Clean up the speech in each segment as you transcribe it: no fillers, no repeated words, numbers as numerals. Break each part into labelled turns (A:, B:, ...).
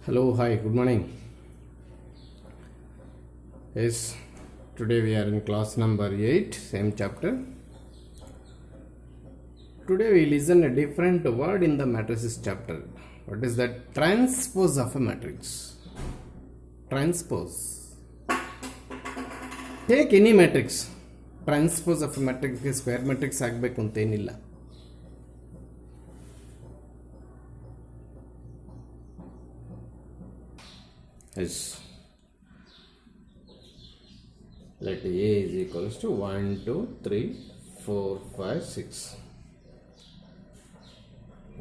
A: Hello, hi, good morning. Yes, today we are in class number 8, same chapter. Today we listen a different word in the matrices chapter. What is that? Transpose of a matrix. Transpose. Take any matrix. Transpose of a matrix ಗೆ square matrix ಆಗಬೇಕು ಅಂತ ಏನಿಲ್ಲ. Yes. Let A is equals to 1, 2, 3, 4, 5, 6.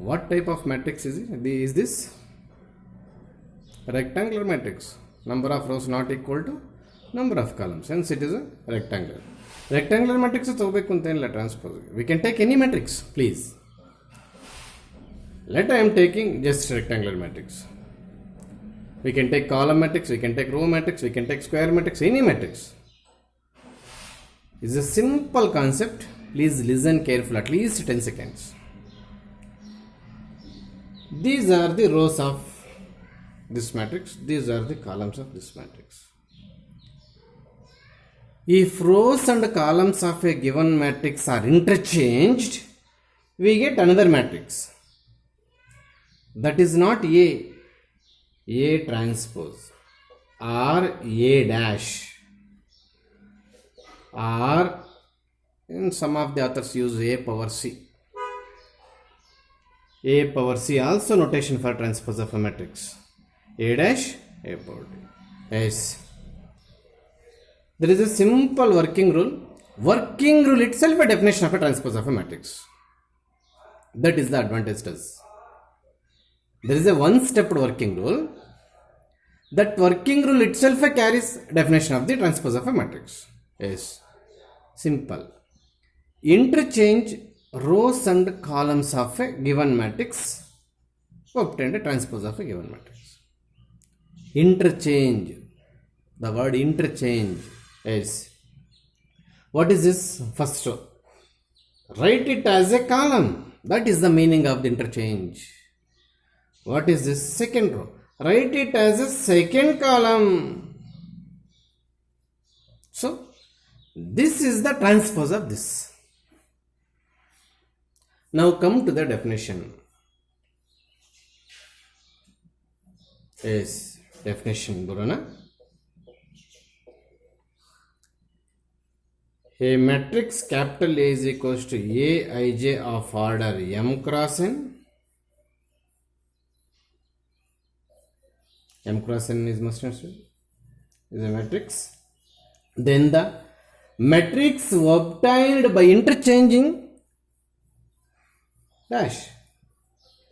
A: What type of matrix is it? Is this rectangular matrix? Number of rows not equal to number of columns. Hence it is a rectangular. Rectangular matrix is transpose. We can take any matrix, please. Let I am taking just rectangular matrix. We can take column matrix, we can take row matrix, we can take square matrix, any matrix. It's a simple concept. Please listen carefully, at least 10 seconds. These are the rows of this matrix, these are the columns of this matrix. If rows and columns of a given matrix are interchanged, we get another matrix. That is not A transpose or A dash, or in some of the authors use A power C. A power C also notation for transpose of a matrix. A dash, A power D. Yes. There is a simple working rule. Working rule itself a definition of a transpose of a matrix. That is the advantage does. There is a one-stepped working rule. That working rule itself carries definition of the transpose of a matrix. Yes. Simple. Interchange rows and columns of a given matrix to obtain a transpose of a given matrix. Interchange. The word interchange. Yes. What is this? First row. Write it as a column. That is the meaning of the interchange. What is this? Second row. Write it as a second column. So, this is the transpose of this. Now come to the definition. Yes, definition. Burana. A matrix capital A is equals to Aij of order m cross n. M cross n is must understood. Is a matrix. Then the matrix obtained by interchanging dash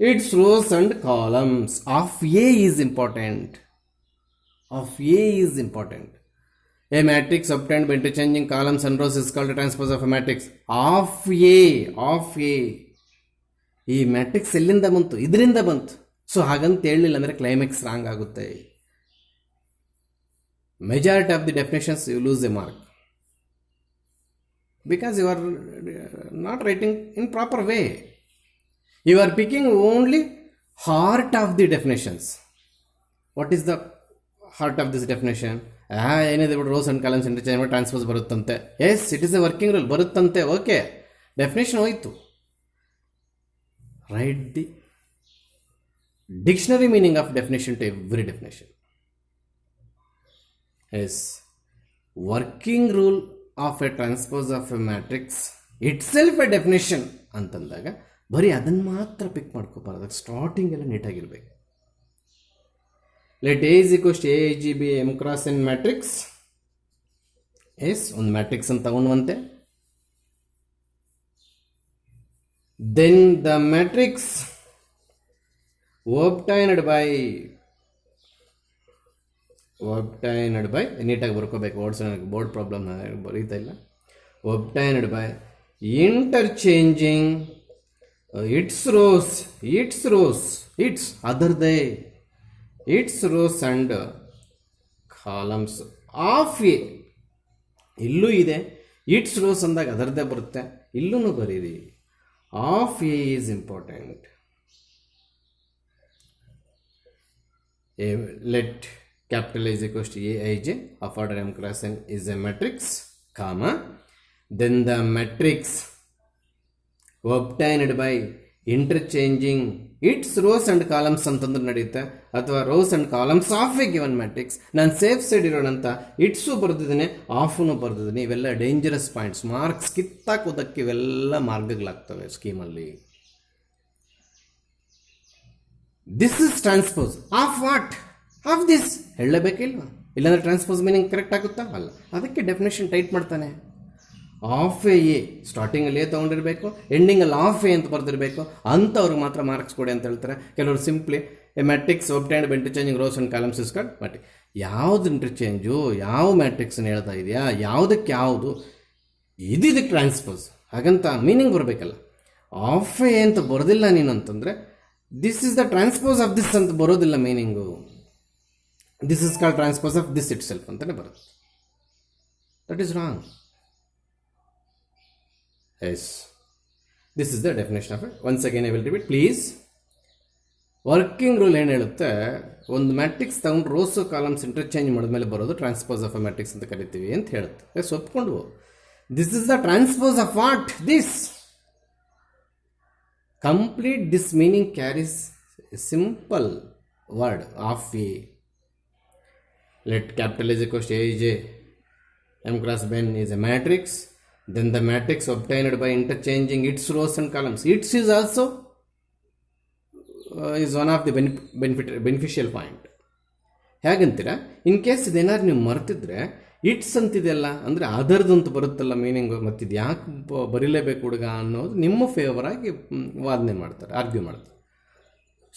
A: its rows and columns of A is important. Of A is important. A matrix obtained by interchanging columns and rows is called a transpose of a matrix. Of A. Of A. ಈ matrix ಎಲ್ಲಿಂದ ಬಂತು? ಇದರಿಂದ ಬಂತು. So ಹಾಗಂತ ಹೇಳಲಿಲ್ಲ ಅಂದರೆ climax wrong ಆಗುತ್ತೆ. Majority of the definitions you lose a mark because you are not writing in proper way. You are picking only heart of the definitions. What is the heart of this definition? ಏನಿದೆ ಬಿಡು, rows and columns interchange ಮಾಡಿ transpose ಬರುತ್ತಂತೆ. Yes, it is a working rule, ಬರುತ್ತಂತೆ. Okay, definition ಹೋಯಿತು. Write the dictionary meaning of definition to every definition. Yes, working rule of a transpose of a matrix itself a definition ಅಂತಂದಾಗ ಬರೀ ಅದನ್ನು ಮಾತ್ರ ಪಿಕ್ ಮಾಡ್ಕೋಬಾರ್ದು. Starting ಎಲ್ಲ ನೀಟಾಗಿರ್ಬೇಕು. Let A is equals to A G B M cross n matrix. Yes, ಒಂದು matrix ಅಂತ ತಗೊಂಡ್ವಂತೆ. Then the matrix obtained by ನೀಟಾಗಿ ಬರ್ಕೋಬೇಕು. ವರ್ಡ್ಸ್ ನನಗೆ ಬೋರ್ಡ್ ಪ್ರಾಬ್ಲಮ್ ಬರೀತಾ ಇಲ್ಲ. obtained by interchanging its rows and columns of A. ಇಲ್ಲೂ ಇದೆ, ಇಟ್ಸ್ ರೋಸ್ ಅಂದಾಗ ಅದರದೇ ಬರುತ್ತೆ. ಇಲ್ಲೂ ಬರೀರಿ. Of A is important. let capital A is equals to Aij of order m cross n is a matrix, comma, then the matrix obtained by interchanging its rows and columns ಅಂತಂದ್ರೆ ನಡೆಯುತ್ತೆ, ಅಥವಾ rows and columns of a given matrix. ನಾನು safe side ಇರೋಣಂತ it's ಬರೆದಿದ್ದೀನಿ, ಆಫ್ನು ಬರೆದಿದ್ದೀನಿ. ಇವೆಲ್ಲ dangerous points, marks ಕಿತ್ತಾಕೋದಕ್ಕೆ ಇವೆಲ್ಲ ಮಾರ್ಗಗಳಾಗ್ತವೆ ಸ್ಕೀಮಲ್ಲಿ. This is transpose of what, of this ಹೇಳಬೇಕಿಲ್ವಾ? ಇಲ್ಲಾಂದ್ರೆ ಟ್ರಾನ್ಸ್ಪೋಸ್ ಮೀನಿಂಗ್ ಕರೆಕ್ಟ್ ಆಗುತ್ತಾ? ಅಲ್ಲ. ಅದಕ್ಕೆ ಡೆಫಿನೇಷನ್ ಟೈಟ್ ಮಾಡ್ತಾನೆ. ಆಫ್ ಎ ಸ್ಟಾರ್ಟಿಂಗಲ್ಲಿ ಎ ತೊಗೊಂಡಿರಬೇಕು, ಎಂಡಿಂಗಲ್ಲಿ ಆಫ್ ಎ ಅಂತ ಬರೆದಿರಬೇಕು, ಅಂಥವ್ರಿಗೆ ಮಾತ್ರ ಮಾರ್ಕ್ಸ್ ಕೊಡಿ ಅಂತ ಹೇಳ್ತಾರೆ. ಕೆಲವರು simply a matrix obtained by interchanging rows and columns is called matrix. ಯಾವುದು ಇಂಟರ್ಚೇಂಜು, ಯಾವ ಮ್ಯಾಟ್ರಿಕ್ಸ್ನ ಹೇಳ್ತಾ ಇದೆಯಾ, ಯಾವುದಕ್ಕೆ ಯಾವುದು, ಇದಕ್ಕೆ ಟ್ರಾನ್ಸ್ಪೋಸ್. ಹಾಗಂತ ಮೀನಿಂಗ್ ಬರಬೇಕಲ್ಲ. ಆಫ್ ಎ ಅಂತ ಬರೋದಿಲ್ಲ ನೀನು ಅಂತಂದರೆ this is the transpose of this ಅಂತ ಬರೋದಿಲ್ಲ meaning. This is called transpose of this it self ಅಂತಲೇ ಬರುತ್ತೆ. That is wrong. Yes, this is the definition of it. Once again I will repeat, please. Working rule ಏನು ಹೇಳುತ್ತೆ, ಒಂದು matrix ತಗೊಂಡು rose columns interchange ಮಾಡಿದ್ಮೇಲೆ ಬರೋದು transpose of a matrix ಅಂತ ಕರಿತೀವಿ ಅಂತ ಹೇಳುತ್ತೆ. ಎಸ್, ಒಪ್ಕೊಂಡು. This is the transpose of what? This. Complete this meaning carries simple word of A. Let capital is equals to Aij m cross n is a matrix. Then the matrix obtained by interchanging its rows and columns. Its is also is one of the beneficial point. ಹೇಗಂತೀರ? In case ಇದೇನಾದ್ರು ನೀವು ಮರ್ತಿದ್ರೆ it's ಅಂತಿದೆಯಲ್ಲ, ಅಂದರೆ ಅದರದ್ದು ಅಂತ ಬರುತ್ತಲ್ಲ meaning, ಮತ್ತಿದು ಯಾಕೆ ಬರೀಲೇಬೇಕು ಹುಡುಗ ಅನ್ನೋದು ನಿಮ್ಮ ಫೇವರ್ ಆಗಿ ವಾದನೆ ಮಾಡ್ತಾರೆ, ಆರ್ಗ್ಯೂ ಮಾಡ್ತಾರೆ.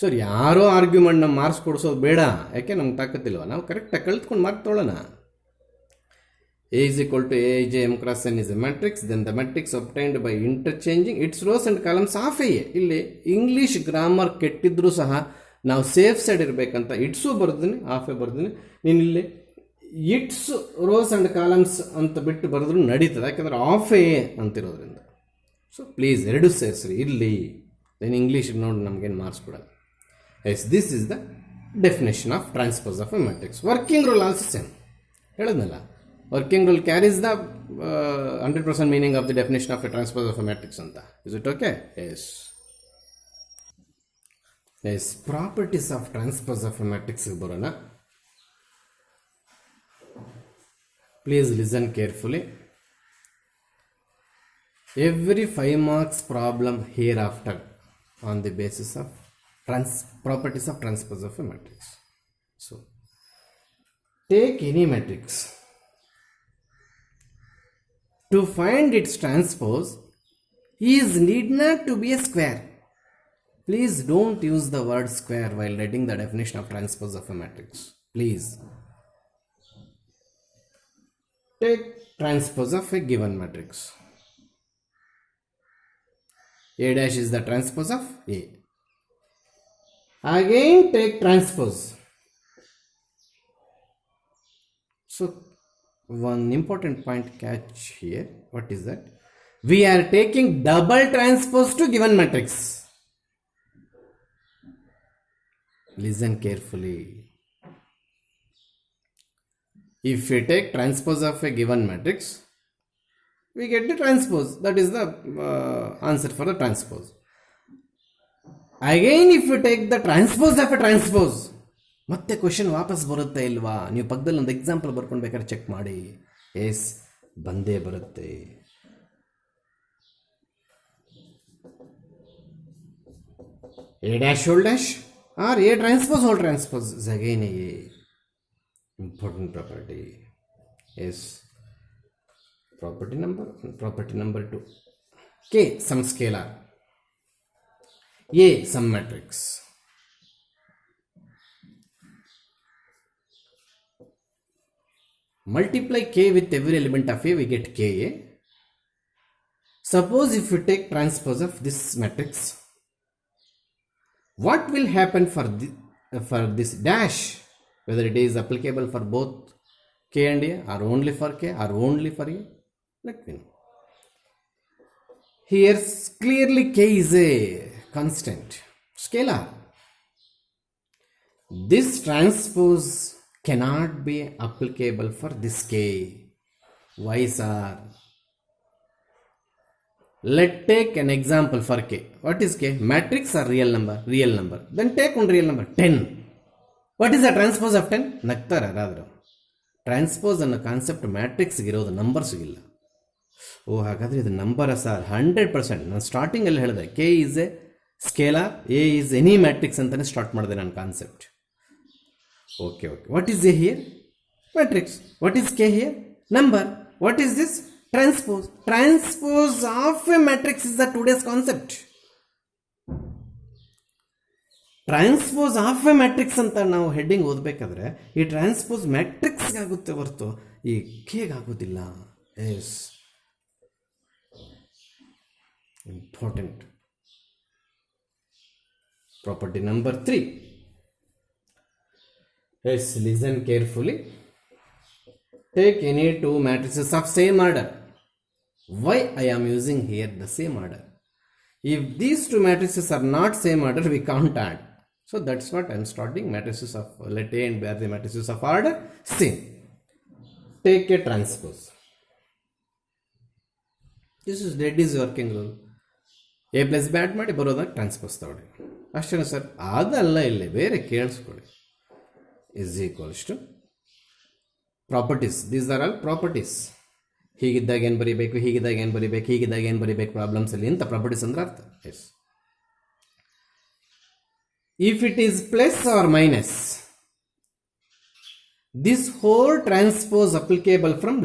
A: ಸರ್, ಯಾರೋ ಆರ್ಗ್ಯೂ ಮಾಡಿ ನಮ್ಮ ಮಾರ್ಕ್ಸ್ ಕೊಡಿಸೋದು ಬೇಡ, ಯಾಕೆ ನಮ್ಗೆ ತಾಕತ್ತಿಲ್ವ? ನಾವು ಕರೆಕ್ಟಾಗಿ ಕಲ್ತ್ಕೊಂಡು ಮಾರ್ಕ್ ತೊಗೊಳ್ಳೋಣ. A is equal to Aij m cross n is a matrix. Then the matrix obtained by interchanging its rows and columns of A. ಇಲ್ಲಿ ಇಂಗ್ಲೀಷ್ ಗ್ರಾಮರ್ ಕೆಟ್ಟಿದ್ರು ಸಹ ನಾವು ಸೇಫ್ ಸೈಡ್ ಇರಬೇಕಂತ ಇಟ್ಸು ಬರ್ದಿನಿ, ಆಫ್ ಎ ಬರ್ದಿನಿ. ನೀನು ಇಲ್ಲಿ it's rose and columns ಅಂತ ಬಿಟ್ಟು ಬರೆದ್ರು ನಡೀತದೆ, ಯಾಕಂದರೆ ಆಫ್ ಎ ಅಂತಿರೋದ್ರಿಂದ. ಸೊ ಪ್ಲೀಸ್ ಎರಡು ಸೇರಿಸ್ರಿ ಇಲ್ಲಿ. ದೆನ್ ಇಂಗ್ಲೀಷಿಗೆ ನೋಡಿ ನಮಗೇನು ಮಾರ್ಕ್ಸ್ ಕೊಡಲ್ಲ. Yes, this is the definition of transpose of a matrix. Working rule also same ಹೇಳಿದ್ನಲ್ಲ. Working rule carries the 100% meaning of the definition of a transpose of a matrix anta. Is it okay? Yes. Yes, properties of transpose of a matrix barona. Please listen carefully. Every 5 marks problem hereafter on the basis of properties of transpose of a matrix. So, take any matrix. To find its transpose is need not to be a square. Please don't use the word square while writing the definition of transpose of a matrix. Please. Take transpose of a given matrix. A dash is the transpose of A. Again take transpose. So, one important point catch here. What is that? We are taking double transpose to given matrix. Listen carefully. If we take transpose of a given matrix, we get the transpose. That is the answer for the transpose. Again, if we take the transpose of a transpose, ಮತ್ತೆ question ವಾಪಸ್ ಬರುತ್ತೆ ಇಲ್ವಾ? ನೀವು ಪಕ್ಕದಲ್ಲಿ ಒಂದು example ಬರ್ಕೊಂಡು ಬೇಕಾದ್ರೆ check ಮಾಡಿ. ಎಸ್, ಬಂದೇ ಬರುತ್ತೆ. A dash whole dash or A transpose whole transpose is again a important property. Yes, property number 2. K some scalar, A some matrix. Multiply k with every element of A, we get Ka. Suppose if we take transpose of this matrix, what will happen for this dash? Whether it is applicable for both K and A, or only for K, or only for A? Let me know. Here clearly K is a constant, scalar. This transpose cannot be applicable for this K. Why, sir? Let's take an example for K. What is K? Matrix or real number? Real number. Then take one real number, 10. What is the transpose of 10? ನಗ್ತಾರ ಯಾರಾದರೂ. Transpose ಅನ್ನೋ concept ಮ್ಯಾಟ್ರಿಕ್ಸ್ಗೆ ಇರೋದು, ನಂಬರ್ಸ್ಗಿಲ್ಲ. ಓ, ಹಾಗಾದರೆ ಇದು number sir? 100%. ನಾನು ಸ್ಟಾರ್ಟಿಂಗಲ್ಲಿ ಹೇಳಿದೆ K is A scalar, A is any matrix ಅಂತಲೇ ಸ್ಟಾರ್ಟ್ ಮಾಡಿದೆ ನನ್ನ concept. Okay. What is A here? Matrix. What is K here? Number. What is this? Transpose. Transpose of a matrix is the today's concept. Transpose of a matrix ಅಂತ ನಾವು heading ಓದಬೇಕಾದ್ರೆ ಈ transpose ಮ್ಯಾಟ್ರಿಕ್ಸ್ಗೆ ಆಗುತ್ತೆ ಹೊರತು ಈ ಕೇಗೆ ಆಗೋದಿಲ್ಲ. Yes, important. Property number 3. Yes, listen carefully. Take any two matrices of same order. Why I am using here the same order? If these two matrices are not same order, we can't add. So that's what I am starting. Matrices of let A and B are the matrices of order same. Take a transpose. This is Reddy's working rule. A plus B add ಮಾಡಿ ಬರೋದಾಗ transpose ತಗೊಳ್ಳಿ ಅಷ್ಟೇ sir. ಅದಲ್ಲ, ಇಲ್ಲಿ ಬೇರೆ ಕೇಳಿಸ್ಕೊಳ್ಳಿ. Is equals to properties. These are all properties. ಹೀಗಿದ್ದಾಗ ಏನು ಬರೀಬೇಕು, ಹೀಗಿದ್ದಾಗ ಏನು ಬರೀಬೇಕು, ಹೀಗಿದ್ದಾಗ ಏನು ಬರೀಬೇಕು ಪ್ರಾಬ್ಲಮ್ಸಲ್ಲಿ ಅಂತ ಪ್ರಾಪರ್ಟೀಸ್ ಅಂದ್ರೆ ಅರ್ಥ. Yes, if it is plus or minus, this whole transpose applicable from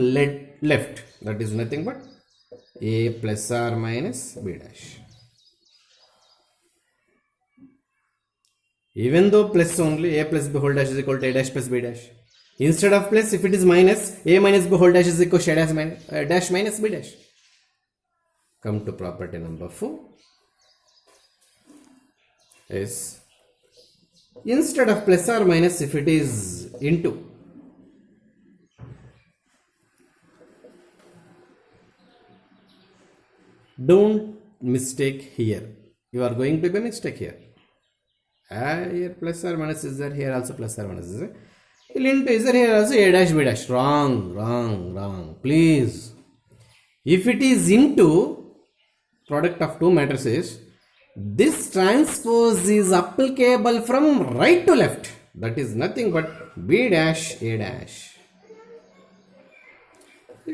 A: left, that is nothing but A plus or minus B dash. Even though plus only, a plus b whole dash is equal to a dash plus b dash. Instead of plus, if it is minus, a minus b whole dash is equal to a dash minus b dash. Come to property number 4. Yes. Instead of plus or minus, if it is into, don't mistake here. You are going to be a mistake here. Here plus or minus is there, here also plus or minus is there. Into is there, here also a dash b dash. Wrong. Please. If it is into product of two matrices, this transpose is applicable from right to left. That is nothing but b dash a dash.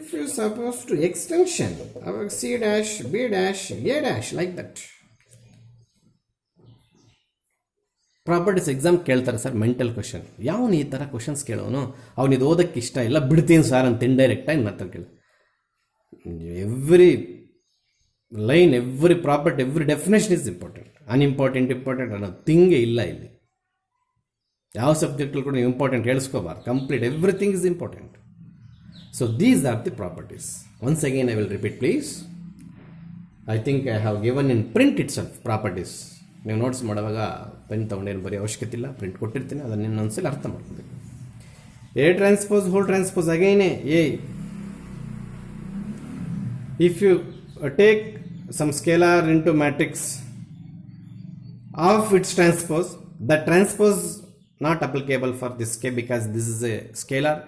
A: If you suppose to extension of c dash b dash a dash like that. Properties exam ಕೇಳ್ತಾರೆ sir, mental question. ಯಾವನು ಈ ಥರ questions ಕೇಳೋನು? ಅವನಿದು ಓದೋಕ್ಕೆ ಇಷ್ಟ ಇಲ್ಲ, ಬಿಡ್ತೀನಿ sir ಅಂತ ಇಂಡೈರೆಕ್ಟಾಗಿ ಮಾತ್ರ ಕೇಳಿ. Every line, every property, every definition is important. Important ಅನ್ನೋ ಥಿಂಗೇ ಇಲ್ಲ ಇಲ್ಲಿ. ಯಾವ ಸಬ್ಜೆಕ್ಟಲ್ಲಿ ಕೂಡ ಇಂಪಾರ್ಟೆಂಟ್ ಹೇಳಿಸ್ಕೋಬಾರ್ದು. Complete everything is important. So these are the properties. Once again I will repeat please. I think I have given in print itself properties. ನೀವು notes ಮಾಡುವಾಗ ಪೆನ್ ತೊಗೊಂಡೇನು ಬರೀ ಅವಶ್ಯಕತೆ ಇಲ್ಲ, ಪ್ರಿಂಟ್ ಕೊಟ್ಟಿರ್ತೀನಿ, ಅದನ್ನು ಇನ್ನೊಂದ್ಸಲ ಅರ್ಥ ಮಾಡ್ಕೋಬೇಕು. A transpose whole transpose again A. If you take some scalar into matrix of its transpose, the transpose not applicable for this k because this is a scalar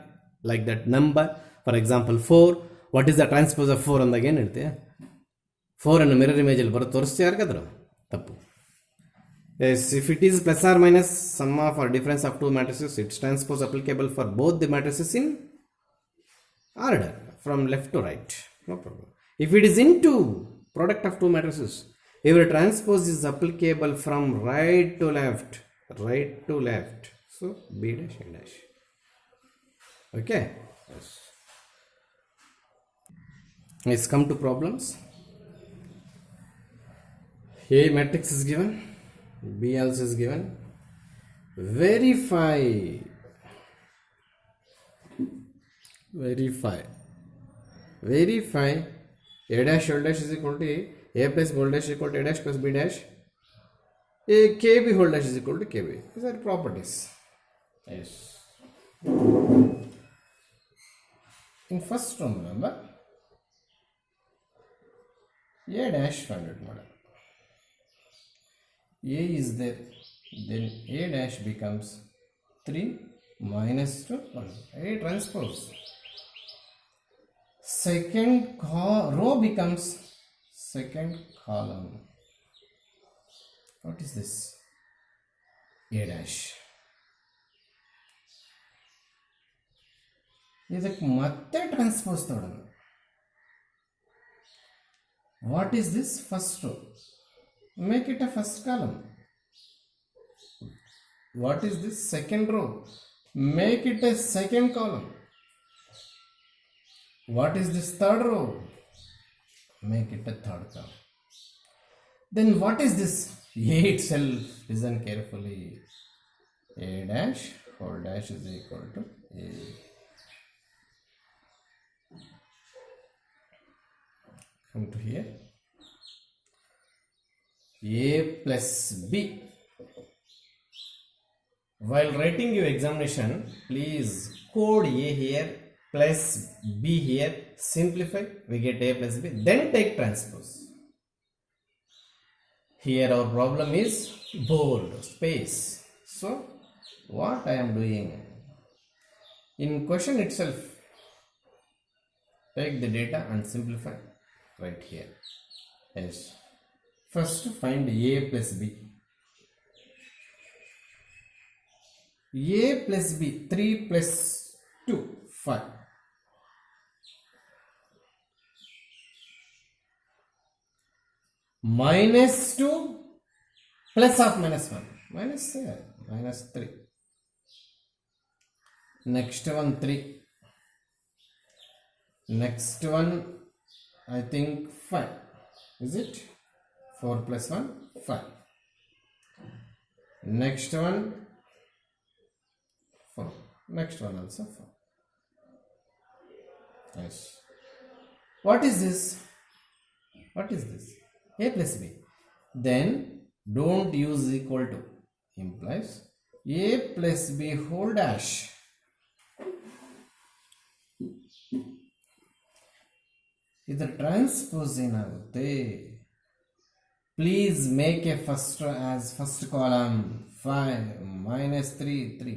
A: like that number. For example 4. What is the transpose of 4 ಅಂದಾಗ ಏನು ಹೇಳ್ತೀಯ? 4 ಅನ್ನು mirror ಇಮೇಜಲ್ಲಿ ಬರೋ ತೋರಿಸ್ತೀಯ ಯಾರಿಗಾದ್ರು? ತಪ್ಪು. Yes, if it is plus or minus sum of or difference of two matrices, its transpose applicable for both the matrices in order from left to right. No problem. If it is into product of two matrices, every transpose is applicable from right to left. So b dash a dash. Okay. Yes. Let's come to problems. A matrix is given. B also is given. Verify a dash whole dash is equal to a plus b whole dash is equal to a dash plus b dash, a kb whole dash is equal to kb. These are properties. Yes. In first one, remember, a dash find out model. A is there, then a dash becomes 3 minus 2 1. A transpose. Second row becomes second column. What is this? A dash. ಇದಕ್ಕೆ ಮತ್ತೆ transpose ತೊಡೋಣ. What is this? First row. Make it a first column. What is this? Second row. Make it a second column. What is this? Third row. Make it a third column. Then what is this? A itself. Listen carefully. A dash whole dash is equal to A. Come to here. A plus B. While writing your examination, please code A here plus B here. Simplify. We get A plus B. Then take transpose. Here our problem is board, space. So what I am doing? In question itself, take the data and simplify. Right here. Yes. First find A plus B. A plus B. 3 plus 2. 5. Minus 2 plus of minus 1. Minus 3. Next one 3. Next one I think 5. Is it? 4 plus 1, 5. Next one 4. Next one also 4. Yes. What is this? What is this? A plus B. Then don't use equal to. Implies A plus B whole dash. ಇದು transpose ಏನಾಗುತ್ತೆ. Please make A first as first column 5 minus 3 3.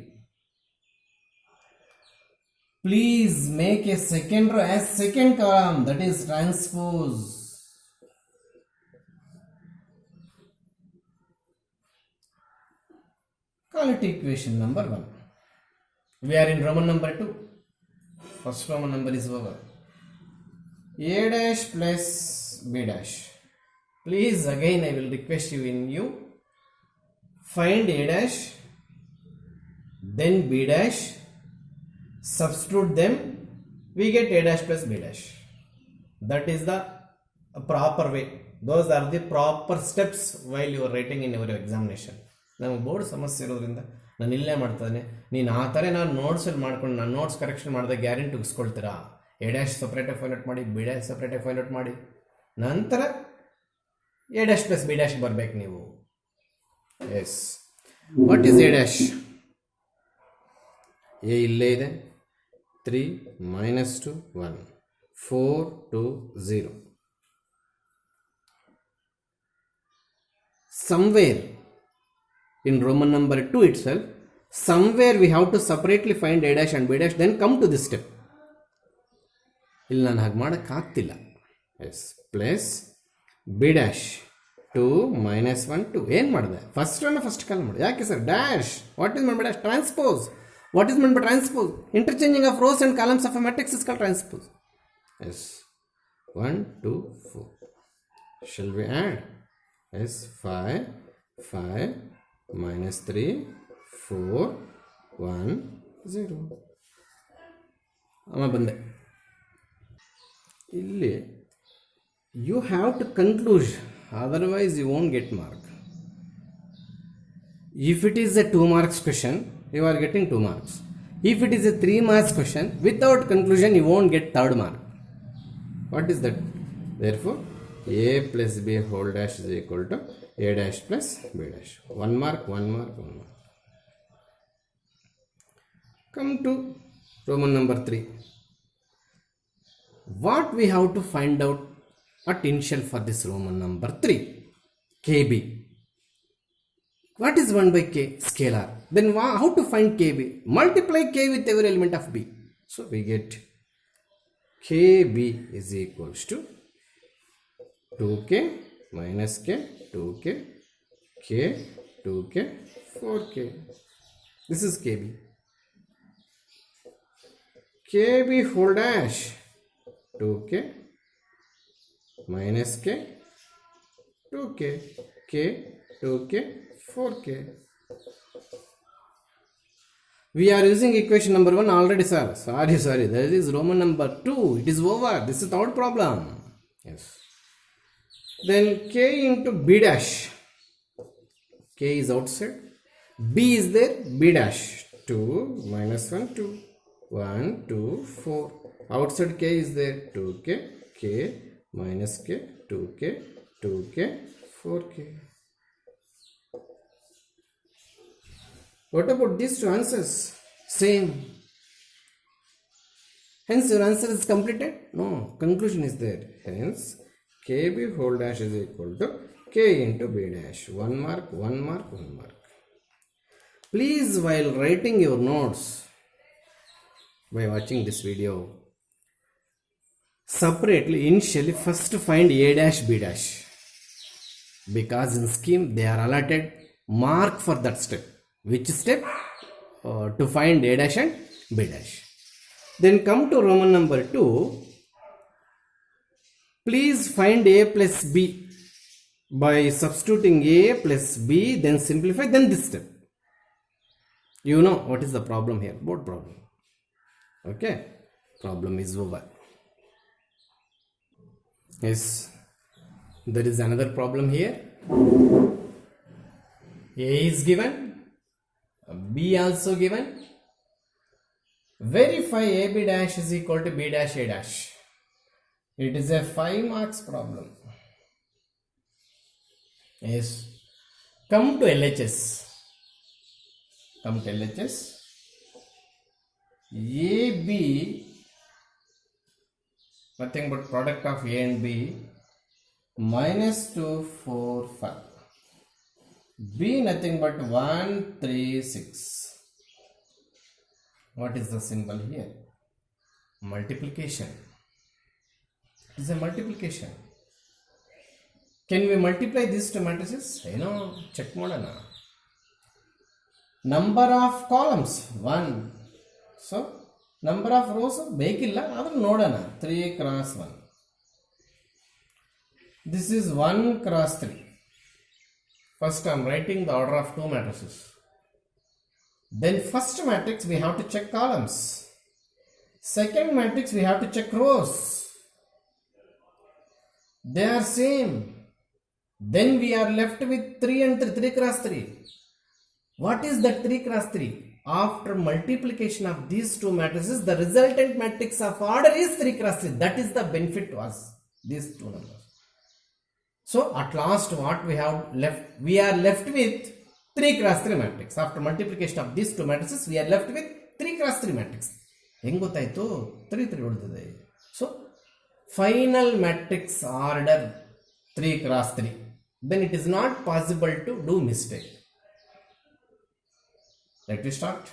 A: Please make a second row as second column, that is transpose. Call it equation number 1. We are in Roman number 2. First Roman number is over. A dash plus B dash. Please again I will request you find A dash, then B dash, substitute them, we get A dash plus B dash. That is the proper way. Those are the proper steps while you are writing in your examination. ನಮಗೆ board ಸಮಸ್ಯೆ ಇರೋದ್ರಿಂದ ನಾನು ಇಲ್ಲೇ ಮಾಡ್ತಾನೆ. ನೀನು ಆ ಥರ ನಾನು ನೋಟ್ಸಲ್ಲಿ ಮಾಡ್ಕೊಂಡು ನಾನು ನೋಟ್ಸ್ ಕರೆಕ್ಷನ್ ಮಾಡಿದ ಗ್ಯಾರಂಟಿ ಉಗಿಸ್ಕೊಳ್ತೀರಾ. ಎ ಡ್ಯಾಶ್ ಸಪ್ರೇಟಾಗಿ ಫೈಂಡ್ ಔಟ್ ಮಾಡಿ, ಬಿ ಡ್ಯಾಶ್ ಸಪ್ರೇಟಾಗಿ ಫೈಂಡ್ ಔಟ್ ಮಾಡಿ, ನಂತರ A dash plus B dash ಬರಬೇಕು ನೀವು. Yes, what is A dash? A ಇಲ್ಲೇ ಇದೆ. 3 minus 2 1 4 2 0. Somewhere in Roman number 2 itself, somewhere we have to separately find A dash and B dash, then come to this step. ಇಲ್ಲಿ ನಾನು ಹಾಗೆ ಮಾಡೋಕ್ಕಾಗ್ತಿಲ್ಲ. Yes, plus B dash 2 minus 1 2. ಏನು ಮಾಡಿದೆ? First one first call ಮಾಡಿ. ಯಾಕೆ sir dash? What is mean by dash? Transpose. What is meant by transpose? Interchanging of rows and columns of a matrix is called transpose. Yes. 1 2 4. Shall we add? Yes. 5 5 minus 3 4 1 0. ಅಮ್ಮ ಬಂದೆ. ಇಲ್ಲಿ you have to conclude, otherwise you won't get mark. If it is a 2 marks question, you are getting 2 marks. If it is a 3 marks question, without conclusion you won't get 3rd mark. What is that? Therefore A plus B whole dash is equal to A dash plus B dash. 1 mark 1 mark 1 mark. Come to Roman number 3. What we have to find out at initial for this Roman number 3? KB. What is 1 by k? Scalar. Then how to find kb? Multiply k with every element of b. So we get kb is equals to 2k minus k, 2k, k, 2k, 4k. This is kb. kb whole dash 2k minus k, 2k, k, 2k, 4k. We are using equation number 1 already, sir. Sorry. That is Roman number 2. It is over. This is third problem. Yes. Then k into b dash. K is outside. B is there. B dash. 2 minus 1, 2. 1, 2, 4. Outside k is there. 2k, k, minus k, 2k, 2k, 4k. What about these two answers? Same. Hence your answer is completed? No. Conclusion is there. Hence kb whole dash is equal to k into b dash. 1 mark, 1 mark, 1 mark. Please, while writing your notes, by watching this video, separately, initially, first find a dash, b dash. Because in scheme, they are allotted mark for that step. Which step? To find a dash and b dash. Then come to Roman number 2. Please find a plus b by substituting a plus b, then simplify, then this step. You know what is the problem here? Board problem. Okay, problem is over. Yes, there is another problem here. A is given, B also given. Verify AB dash is equal to B dash A dash. It is a 5 marks problem. Yes. Come to LHS. AB, nothing but product of A and B, minus 2, 4, 5. B nothing but 1, 3, 6. What is the symbol here? Multiplication. It is a multiplication. Can we multiply these two matrices? Check modana. Number of columns 1. So number of rows bekilla adu nodana 3 cross 1. This is 1 cross 3. First I am writing the order of 2 matrices. Then first matrix we have to check columns. Second matrix we have to check rows. They are same. Then we are left with 3 and 3 cross 3. What is that 3 cross 3? After multiplication of these two matrices, the resultant matrix of order is 3 cross 3. That is the benefit to us, these two numbers. So at last what we have left? We are left with 3 cross 3 matrix. After multiplication of these two matrices, we are left with 3 cross 3 matrix. Hengotaito 3 3 udutade. So final matrix order 3 cross 3. Then it is not possible to do mistake. Let me start.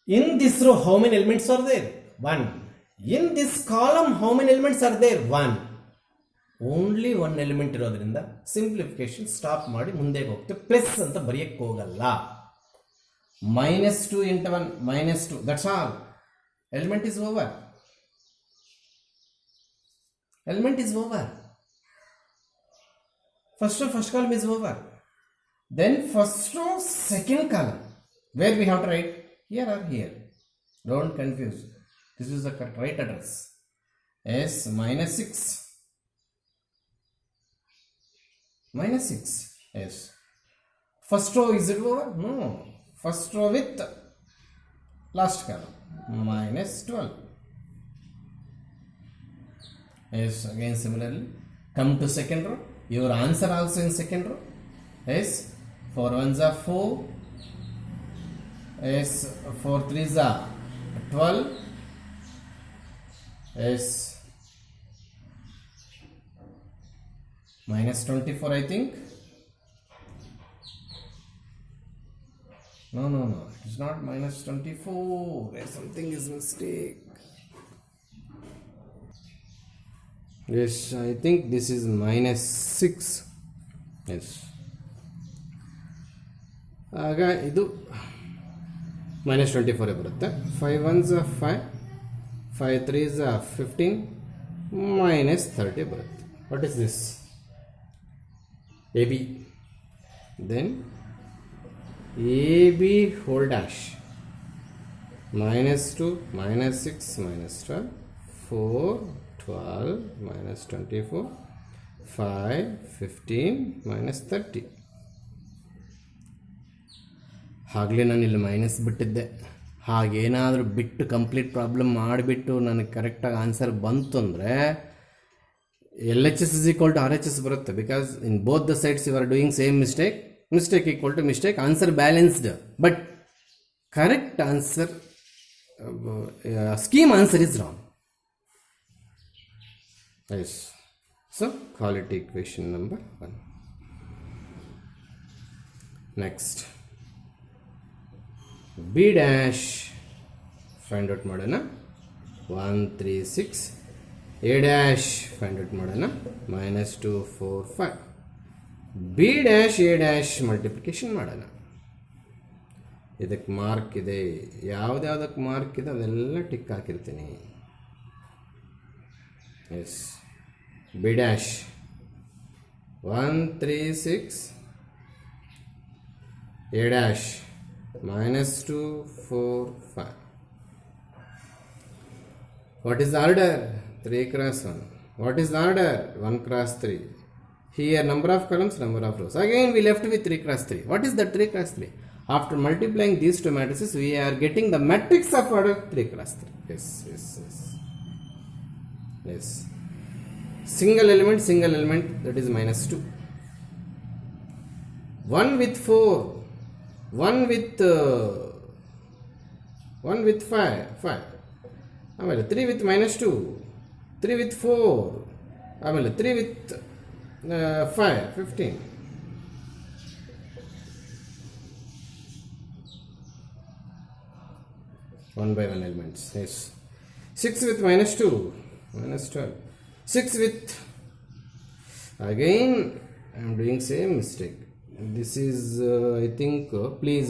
A: In this row, how many elements are there? 1. In this column, how many elements are there? 1. Only one element irodrinda simplification stop ಮಾಡಿ ಮುಂದೆಗೆ ಹೋಗ್ತೇವೆ. Plus ಅಂತ ಬರೆಯಕ್ಕೆ ಹೋಗಲ್ಲ. -2 into 1 -2. That's all. Element is over. Element is over. First column is over. Then first row, second column. Where we have to write? Here or here. Don't confuse. This is the right address. S -6. -6. Yes. First row is it over? No. First row with last column. -12. Yes. Again similarly. Come to second row. Your answer also in second row. Yes. 4 1s are 4. Yes. 4 3s are 12. Yes. minus 24, I think. No, it is not minus 24. There something is mistake. Yes, I think this is minus 6. Yes. ಆಗ ಇದು minus 24 ಬರುತ್ತೆ. 5 1s are 5, 5 3s are 15, minus 30 ಬರುತ್ತೆ. What is this? AB. Then AB whole dash. Minus 2, minus 6, minus 12, 4, 12, minus 24, 5, 15, minus 30. ಆಗಲೇ ನಾನು ಇಲ್ಲಿ minus ಬಿಟ್ಟಿದ್ದೆ. ಹಾಗೇನಾದರೂ ಬಿಟ್ಟು complete problem ಮಾಡಿಬಿಟ್ಟು ನನಗೆ ಕರೆಕ್ಟಾಗಿ ಆನ್ಸರ್ ಬಂತು ಅಂದರೆ LHS is equal to RHS ಬರುತ್ತೆ. Because in both the sides you are doing same mistake equal to mistake, answer balanced, but correct answer scheme answer is wrong. Yes. So call it equation number 1. Next, B dash find out ಮಾಡೋಣ. 1 3 6. A dash find out ಮಾಡೋಣ. minus 2 4 5. B dash A dash multiplication ಮಾಡೋಣ. ಇದಕ್ಕೆ mark ಇದೆ, ಯಾವುದ್ಯಾವುದಕ್ಕೆ mark ಇದೆ ಅದೆಲ್ಲ tick ಹಾಕಿರ್ತೀನಿ. Yes, B dash 1 3 6, A dash minus 2 4 5. What is the order? 3 cross 1. What is the order? 1 cross 3. Here number of columns, number of rows. Again we left with 3 cross 3. What is that 3 cross 3? After multiplying these two matrices, we are getting the matrix of order 3 cross 3. Yes. Single element, that is minus 2. 1 with 4, 1 with 5. ಆಮೇಲೆ 3 with minus 2, 3 with 4, ಆಮೇಲೆ 3 with 5, 15. One by one elements. Yes. 6 with minus 2, minus 12. 6 with, again I am doing same mistake. This is I think please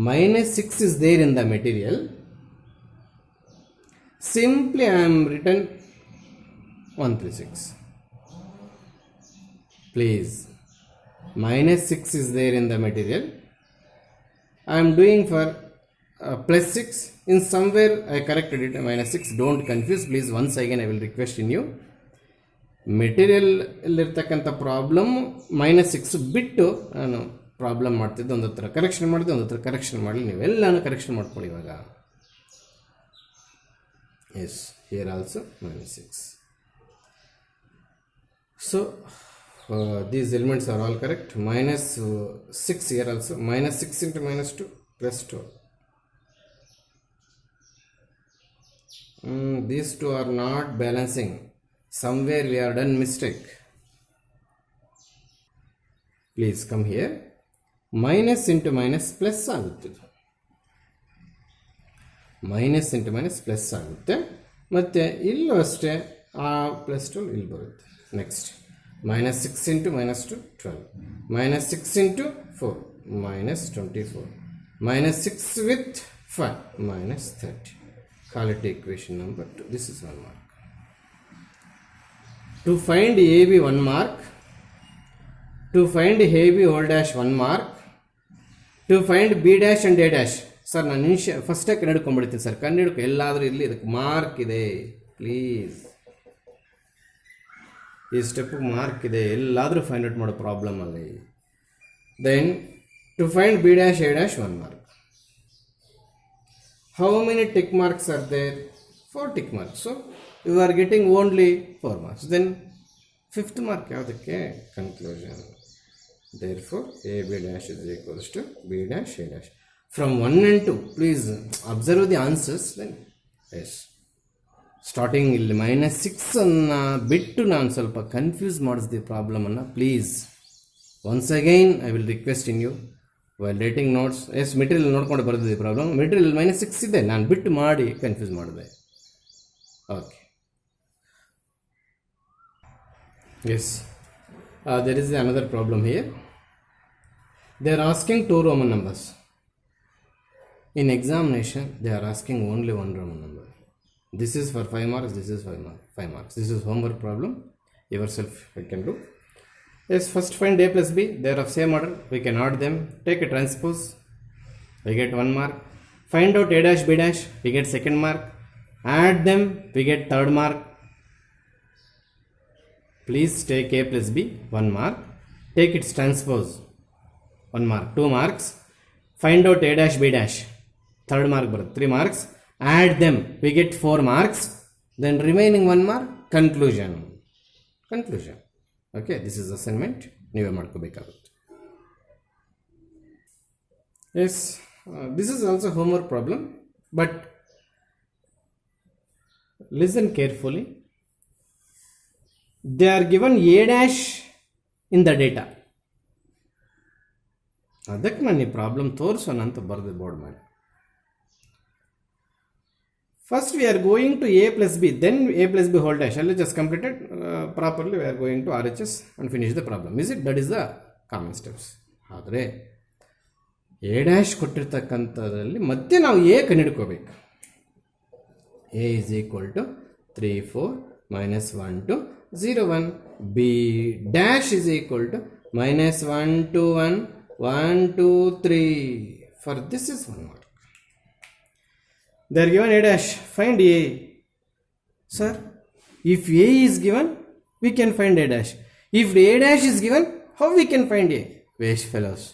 A: minus 6 is there in the material. Simply I am written 136. Please, minus 6 is there in the material. I am doing for plus 6. In somewhere I corrected it, minus 6. Don't confuse, please. Once again I will request in you. Material ಇರ್ತಕ್ಕಂಥ problem minus 6 ಬಿಟ್ಟು ನಾನು problem ಮಾಡ್ತಿದ್ದೆ. ಒಂದು ಹತ್ರ correction ಮಾಡಿದೆ, ಒಂದು ಹತ್ರ correction ಮಾಡಲಿ. ನೀವೆಲ್ಲನೂ ಕರೆಕ್ಷನ್ ಮಾಡ್ಕೊಳ್ಳಿ ಇವಾಗ. Yes, here also minus 6. So these elements are all correct. Minus 6 here also. Minus 6 into minus 2 plus 2. These two are not balancing. Somewhere we are done mistake. Please come here. Minus into minus plus ಆಗುತ್ತೆ. Minus into minus plus ಆಗುತ್ತೆ. ಮತ್ತು ಇಲ್ಲೂ ಅಷ್ಟೇ ಆ plus 2 ಇಲ್ಲಿ ಬರುತ್ತೆ. Next minus 6 into minus 2 12. Minus 6 into 4 minus 24. Minus 6 with 5 minus 30. Call it equation number 2. This is 1 mark. To find AB 1 mark. To find AB whole dash 1 mark. To find B dash and A dash. Sir ನಾನು ಫಸ್ಟಾಗಿ ಕಂಡುಹಿಡ್ಕೊಂಡ್ಬಿಡ್ತೀನಿ sir. ಕಂಡುಹಿಡ್ಕೊ, ಎಲ್ಲಾದರೂ ಇರಲಿ, ಇದಕ್ಕೆ mark ಇದೆ please. ಈ ಸ್ಟೆಪ್ಪಿಗೆ mark ಇದೆ, ಎಲ್ಲಾದರೂ find out ಮಾಡೋ ಪ್ರಾಬ್ಲಮಲ್ಲಿ. Then to find B dash A dash 1 mark. How many tick marks are there? 4 tick marks. So you are getting only 4 marks. Then 5th mark ಯಾವುದಕ್ಕೆ? Conclusion. Therefore A B dash is equals to B dash A dash. From 1 and 2, please observe the answers. Then yes. Starting ಇಲ್ಲಿ -6 ಬಿಟ್ಟು ನಾನು ಸ್ವಲ್ಪ confuse ಮಾಡಿಸ್ದೆ ಪ್ರಾಬ್ಲಮನ್ನು. Please once again I will request in you while writing notes. Yes material ನೋಡ್ಕೊಂಡು ಬರೆದಿದೆ problem. Material -6 ಇದೆ, ನಾನು ಬಿಟ್ಟು ಮಾಡಿ ಕನ್ಫ್ಯೂಸ್ ಮಾಡಿದೆ. Okay, yes there is another problem here. They are asking 2 Roman numbers. In examination, they are asking only 1 Roman number. This is for 5 marks, this is 5 marks. This is homework problem. Yourself you can do. Yes, first find a plus b. They are of same order. We can add them. Take a transpose. We get 1 mark. Find out a dash b dash. We get 2nd mark. Add them. We get 3rd mark. Please take a plus b, 1 mark. Take its transpose, 1 mark, 2 marks. Find out a dash b dash, 3rd mark, 3 marks. Add them, we get 4 marks. Then remaining 1 mark, conclusion. Okay, this is assignment. ನೀವೇ ಮಾಡ್ಕೋಬೇಕಾಗುತ್ತೆ. Yes, this is also homework problem, but listen carefully. They are given a dash in the data. ಅದಕ್ಕೆ ನಾನು ಈ problem ತೋರಿಸೋಣ ಅಂತ ಬರೆದೆ board ಮೇಲೆ. First we are going to a plus b, then a plus b whole dash. I'll just complete it properly. We are going to RHS and finish the problem. Is it? That is the common steps. ಆದರೆ a dash ಕೊಟ್ಟಿರ್ತಕ್ಕಂಥದ್ರಲ್ಲಿ ಮತ್ತೆ ನಾವು a ಕಂಡುಹಿಡ್ಕೋಬೇಕು. a is equal to 3 4 minus 1 2 0 1. b dash is equal to minus 1 2 1 1 2 3. For this is 1 mark. They are given a dash. Find a. Sir, if a is given, we can find a dash. If a dash is given, how we can find a? Waste fellows.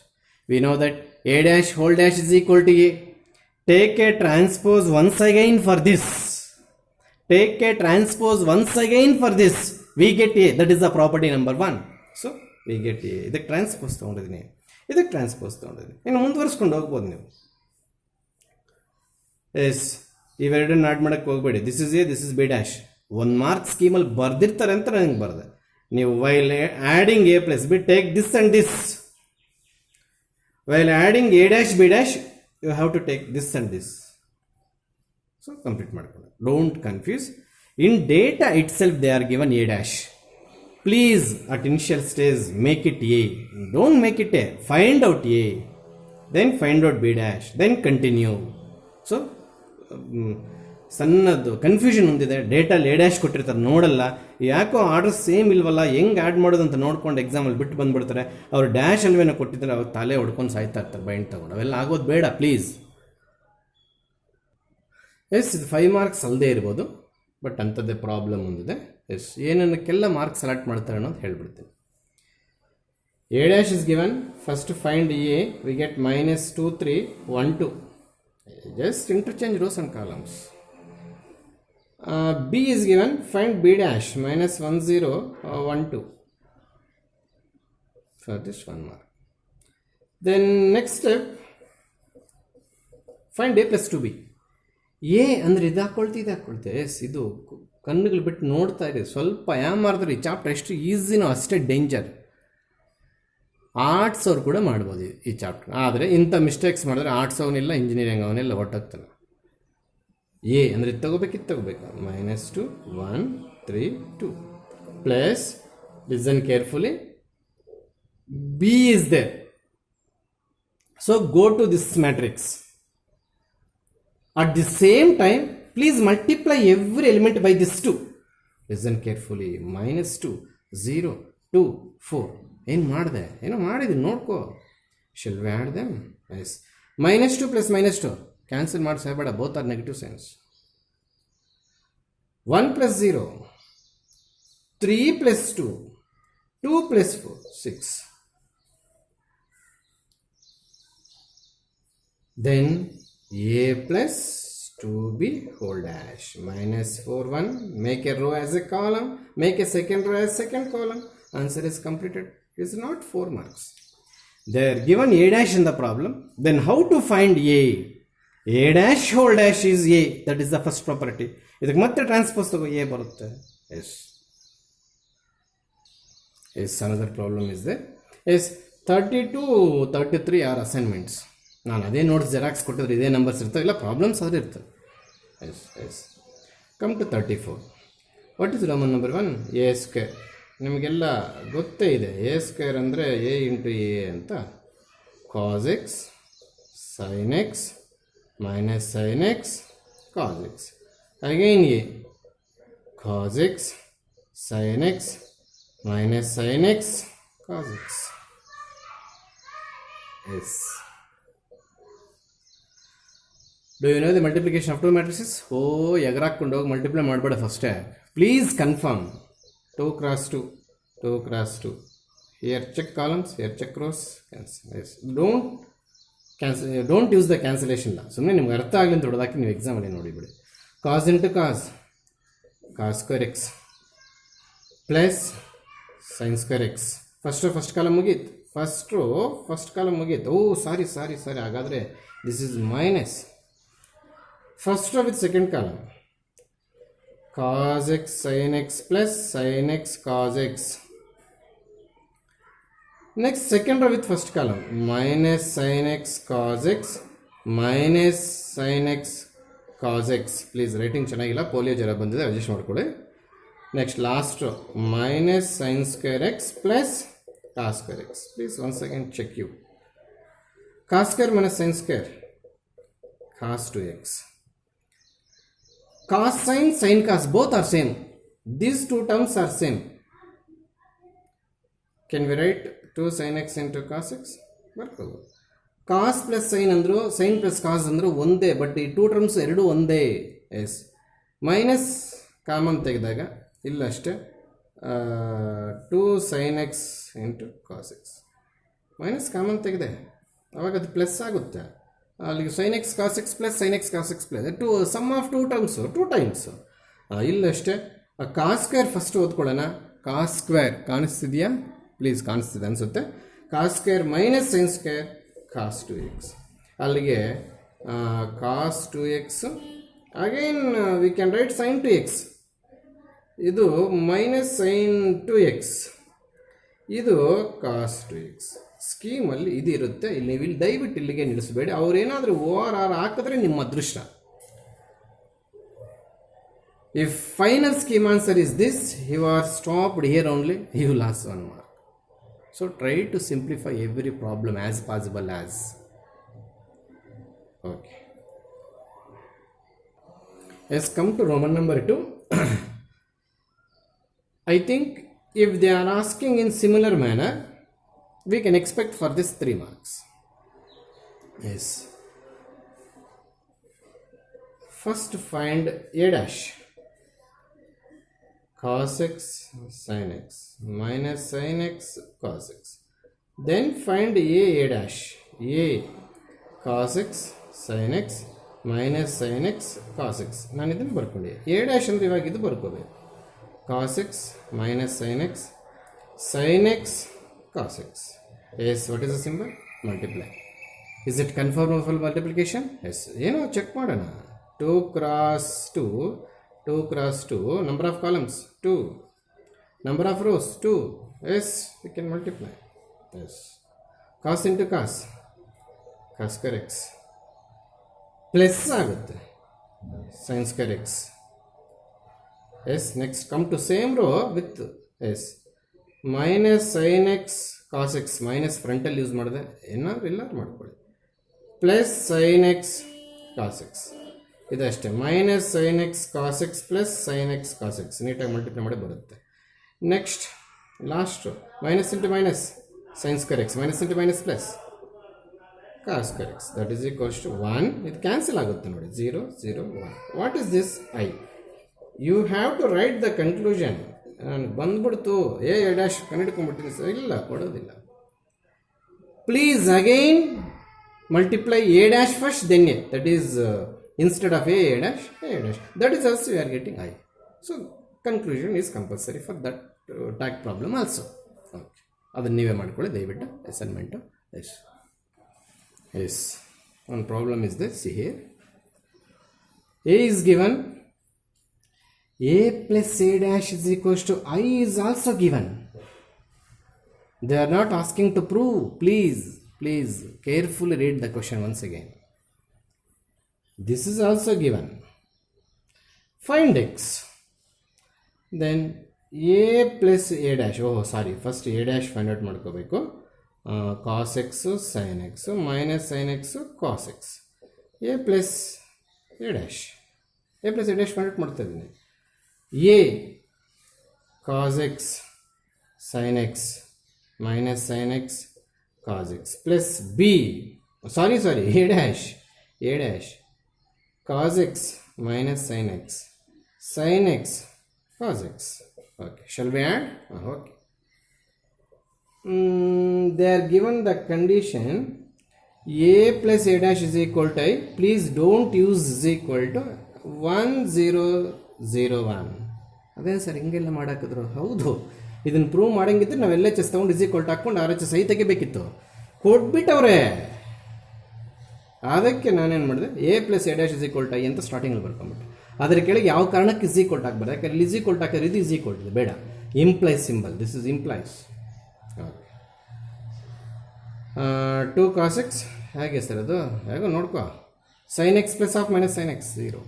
A: We know that a dash whole dash is equal to a. Take a transpose once again for this. Take a transpose once again for this. We get a. That is the property number 1. So we get a. ಇದಕ್ಕೆ transpose ತೊಗೊಂಡಿದ್ದೀನಿ, ಇದಕ್ಕೆ transpose ತೊಗೊಂಡಿದ್ದೀನಿ. ಇನ್ನು ಮುಂದುವರಿಸ್ಕೊಂಡು ಹೋಗ್ಬೋದು ನೀವು. S, ಇವೆರಡನ್ನ add ಮಾಡೋಕ್ಕೆ ಹೋಗಬೇಡಿ. This is A, this is B dash. 1 mark ಸ್ಕೀಮಲ್ಲಿ ಬರ್ದಿರ್ತಾರೆ ಅಂತ ನನಗೆ ಬರೆದೆ. ನೀವು while adding a plus b, take this and this. While adding a dash b dash, you have to take this and this. So complete ಮಾಡ್ಕೊಳ್ಳಿ. Don't confuse. In data itself they are given a dash. Please at initial stage make it a. Don't make it a. Find out a. Then find out b dash. Then continue. So ಸಣ್ಣದು confusion ಹೊಂದಿದೆ. ಡೇಟಲ್ಲಿ A dash ಕೊಟ್ಟಿರ್ತಾರೆ, ನೋಡಲ್ಲ. ಯಾಕೋ order same ಇಲ್ವಲ್ಲ, ಹೆಂಗೆ add ಮಾಡೋದು ಅಂತ ನೋಡ್ಕೊಂಡು ಎಕ್ಸಾಮಲ್ಲಿ ಬಿಟ್ಟು ಬಂದುಬಿಡ್ತಾರೆ. ಅವ್ರು ಡ್ಯಾಶ್ ಅಲ್ವೇನೋ ಕೊಟ್ಟಿದ್ದಾರೆ, ಅವ್ರು ತಲೆ ಹೊಡ್ಕೊಂಡು ಸಾಯ್ತಾ ಇರ್ತಾರೆ ಬೈಂಡ್ ತಗೊಂಡು. ಅವೆಲ್ಲ ಆಗೋದು ಬೇಡ ಪ್ಲೀಸ್. ಎಸ್, ಇದು 5 ಮಾರ್ಕ್ಸ್ ಅಲ್ಲದೆ ಇರ್ಬೋದು, ಬಟ್ ಅಂಥದ್ದೇ ಪ್ರಾಬ್ಲಮ್ ಒಂದಿದೆ. ಎಸ್, ಏನನ್ನಕ್ಕೆಲ್ಲ ಮಾರ್ಕ್ಸ್ ಸೆಲೆಕ್ಟ್ ಮಾಡ್ತಾರೆ ಅನ್ನೋದು ಹೇಳ್ಬಿಡ್ತೀನಿ. A dash is given. First find A, we get -2 3 1 2. Just interchange rose and columns. b is given. Find b dash, -1 0 1 2. For this 1 mark. Then next step, find a plus 2b. a ಅಂದರೆ ಇದು ಹಾಕ್ಕೊಳ್ತೆ. S, ಇದು ಕಣ್ಣುಗಳು ಬಿಟ್ಟು ನೋಡ್ತಾ ಇದೆ. ಸ್ವಲ್ಪ ಮಾಡಿದ್ರೆ ಈ ಚಾಪ್ಟರ್ ಎಷ್ಟು ಈಸಿನೋ ಅಷ್ಟೇ ಡೇಂಜರ್. ಆರ್ಟ್ಸ್ ಅವ್ರು ಕೂಡ ಮಾಡ್ಬೋದು ಈ ಚಾಪ್ಟರ್. ಆದರೆ ಇಂಥ ಮಿಸ್ಟೇಕ್ಸ್ ಮಾಡಿದ್ರೆ ಆರ್ಟ್ಸ್ ಅವನಿಲ್ಲ, ಇಂಜಿನಿಯರಿಂಗ್ ಅವನೆಲ್ಲ ಹೊಟ್ಟೋಗ್ತಾನೆ. ಎ ಅಂದರೆ ಇದು ತಗೋಬೇಕು. -2 1 3 2 plus, listen carefully, B is there. So go to this matrix. At the same time, please multiply every element by this 2. Listen carefully. -2 0 2 4. ಏನು ಮಾಡಿದೆ? ಏನೋ ಮಾಡಿದೆ, ನೋಡ್ಕೋ. Shall we add them? Yes. -2 plus -2. Cancel ಮಾಡಿ ಸಾಯ್ಬೇಡ. Both are negative signs. 1 plus 0. 3 plus 2. 2 plus 4. 6. Then a plus 2b whole dash, -4 1. Make a row as a column, make a second row as second column. Answer is completed. It's not 4 marks. They are given a dash in the problem. Then how to find a? A dash whole dash is a. That is the first property. ಇದಕ್ಕೆ ಮತ್ತೆ transpose ತಗೋ, A ಬರುತ್ತೆ. Yes yes another problem is there. Yes 32, 33 are assignments. ನಾನು ಅದೇ notes xerox ಕೊಟ್ಟಿದ್ರೆ ಇದೇ numbers ಇರ್ತವೆ, ಇಲ್ಲ ಪ್ರಾಬ್ಲಮ್ಸ್ ಆದರೆ ಇರ್ತವೆ. Yes yes come to 34. What is Roman number 1? A square. ನಿಮಗೆಲ್ಲ ಗೊತ್ತೇ ಇದೆ, ಎ ಸ್ಕ್ವೇರ್ ಅಂದರೆ ಎ ಇಂಟು ಎ ಅಂತ. Cos X sign x minus sine x cos x. Again A cos X sign x minus sin x cos x. Yes. Do you know the multiplication of two matrices? Oh, ಎಗರಾಕೊಂಡು ಹೋಗಿ multiply ಮಾಡಬೇಡ ಫಸ್ಟೇ. Please confirm. 2 cross 2, 2 cross 2. Here check columns, here check rows. Cancel. Yes. Don't use the cancellation law. ಸುಮ್ಮನೆ ನಿಮ್ಗೆ ಅರ್ಥ ಆಗಲಿ ಅಂತ ಹೊಡೆದಾಕಿ ನೀವು ಎಕ್ಸಾಮಲ್ಲಿ ನೋಡಿಬಿಡಿ. Cos into cos, cos square X plus sine square X. First column ಮುಗೀತು. ಫಸ್ಟ್ ಕಾಲಮ್ ಮುಗೀತು. ಓ ಸಾರಿ ಹಾಗಾದರೆ this is minus first row with second column. Cos X sine x plus sine x cos X. Next second row with first column minus sine x cos X minus sine x cos X. Please writing ಚೆನ್ನಾಗಿಲ್ಲ, polio ಜ್ವರ ಬಂದಿದೆ, adjust ಮಾಡ್ಕೊಳ್ಳಿ. Next last row minus sin square x plus cos square x. Please once again check you. Cos square minus sin square cos 2x. Cos sin cos both are same. These two terms are same. Can we write 2 sin x into cos x? Cos plus sin ಅಂದ್ರು sin plus cos ಅಂದ್ರು ಒಂದೇ, but ಈ two terms ಎರಡು ಒಂದೇ. S minus common ತೆಗೆದಾಗ ಇಲ್ಲ ಅಷ್ಟೇ, 2 sin x into cos X. Minus common ತೆಗೆದೆ ಅವಾಗ ಅದು ಪ್ಲಸ್ ಆಗುತ್ತೆ. ಅಲ್ಲಿಗೆ sine X cos X plus sine x cos X plus sum of two times. ಇಲ್ಲಷ್ಟೇ ಕಾಸ್ ಸ್ಕ್ವೇರ್ ಫಸ್ಟ್ ಓದ್ಕೊಳ್ಳೋಣ. ಕಾಸ್ ಸ್ಕ್ವೇರ್ ಕಾಣಿಸ್ತಿದೆಯಾ? ಪ್ಲೀಸ್ ಕಾಣಿಸ್ತಿದೆ ಅನಿಸುತ್ತೆ. Cos square minus sine square cos 2x. ಅಲ್ಲಿಗೆ cos 2x again we can write sine 2x. ಇದು minus sine 2x, ಇದು ಕಾಸ್ 2x. ಸ್ಕೀಮಲ್ಲಿ ಇದು ಇರುತ್ತೆ. ಇಲ್ಲಿ ನೀವು ದಯವಿಟ್ಟು ಇಲ್ಲಿಗೆ ನಿಲ್ಲಿಸಬೇಡಿ. ಅವರೇನಾದರೂ OR ಹಾಕಿದ್ರೆ ನಿಮ್ಮ ಅದೃಷ್ಟ. If final scheme answer is this, you are stopped here only, you lose 1 mark. So try to simplify every problem as possible as. Okay. Let's come to Roman number 2. I think if they are asking in similar manner, we can expect for this 3 marks. Yes. First find a dash. Cos x sin x minus sin x cos x. Then find a dash. A cos x sin x minus sin x cos x. ನಾನು ಇದನ್ನು ಬರ್ಕೊಂಡೆ. a dash ಅಂದರೆ ಇವಾಗ ಇದು ಬರ್ಕೋಬೇಕು. cos x minus sin x cos x. Yes, what is the symbol? Multiply. Is it conformable multiplication? Yes. ಏನೋ check ಮಾಡೋಣ. 2 cross 2, number of columns 2, number of rows 2. Yes, we can multiply. Yes. Cos into cos square x plus ಆಗುತ್ತೆ sin square x. Yes, next come to same row with yes minus sin x cos x. minus frontal use ಮಾಡಿದೆ, ಏನಾದ್ರು ಇಲ್ಲ ಮಾಡ್ಕೊಳ್ಳಿ. Plus sin x cos x. ಇದಷ್ಟೇ, minus sine x cos X plus sine x cos X. ನೀಟಾಗಿ multiply ಮಾಡಿ ಬರುತ್ತೆ. Next last minus into minus sine square X minus into minus plus cos square X that is equals to 1. ಇದು cancel ಆಗುತ್ತೆ ನೋಡಿ, 0 0 1. What is this? I. You have to write the conclusion. ನಾನು ಬಂದ್ಬಿಡ್ತು A dash ಕಂಡಿಡ್ಕೊಂಡ್ಬಿಟ್ಟಿನಿ sir, ಇಲ್ಲ ಕೊಡೋದಿಲ್ಲ. Please again multiply A dash first then A, that is instead of a dash. That is also you are getting I. So conclusion is compulsory for that tag problem also. Okay. ಅದನ್ನು ನೀವೇ ಮಾಡ್ಕೊಳ್ಳಿ ದಯವಿಟ್ಟು assignment. One problem is this. See here, a is given A plus A dash is equals to I is also given. They are not asking to prove. Please carefully read the question once again. This is also given. Find x. Then A plus A dash. Oh sorry, first A dash find out ಮಾಡ್ಕೋಬೇಕು. Cos x sin x minus sin x cos x. A plus A dash. A plus A dash find out ಮಾಡ್ತಾ ಇದ್ದೀನಿ. A cos x sin x minus sin x cos x plus B, sorry A dash cos x minus sin x cos x. Okay, shall we add? Okay. They are given the condition A plus A dash is equal to I. Please don't use is equal to 1001. ಅದೇ sir ಹಿಂಗೆಲ್ಲ ಮಾಡಾಕಿದ್ರು. ಹೌದು, ಇದನ್ನು prove ಮಾಡಂಗಿದ್ರೆ ನಾವು L H S ತೊಗೊಂಡು is ಹಾಕ್ಕೊಂಡು R H S I ತೆಗಿಬೇಕಿತ್ತು. ಕೊಟ್ಬಿಟ್ಟವ್ರೆ. ಅದಕ್ಕೆ ನಾನೇನು ಮಾಡಿದೆ, A plus A dash is equal to I ಅಂತ ಸ್ಟಾರ್ಟಿಂಗಲ್ಲಿ ಬರ್ಕೊಂಬಿಟ್ಟೆ. ಅದರ ಕೆಳಗೆ ಯಾವ ಕಾರಣಕ್ಕೆ ಇಸ್ ಈಕ್ವಲ್ ಹಾಕ್ಬಾರ್ದು, ಯಾಕಂದ್ರೆ ಇಸ್ ಈಕ್ವಲ್ ಹಾಕಿದ್ರೆ ಇದು ಇಸ್ ಈಕ್ವಲ್ ಇದೆ, ಬೇಡ. Implies symbol, this is implies. Okay, 2 cos x ಹೇಗೆ ಸರ್ ಅದು, ಹೇಗೋ ನೋಡ್ಕೋ. Sin X plus of minus sign x 0.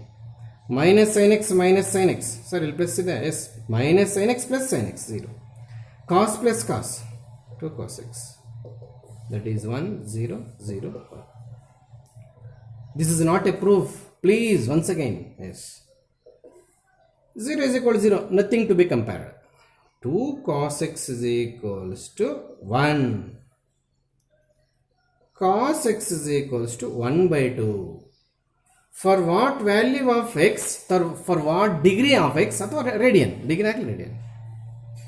A: Minus sign x sir ಇಲ್ಲಿ ಪ್ಲಸ್ ಇದೆ, yes. Minus sine x plus sign x 0. Cos plus cos 2 cos x, that is 1 0 0 1. This is not a proof. Please, once again, yes. 0 is equal to 0, nothing to be compared. 2 cos x is equals to 1. Cos x is equals to 1 by 2. For what value of x, for what degree of x, or radian, degree or radian.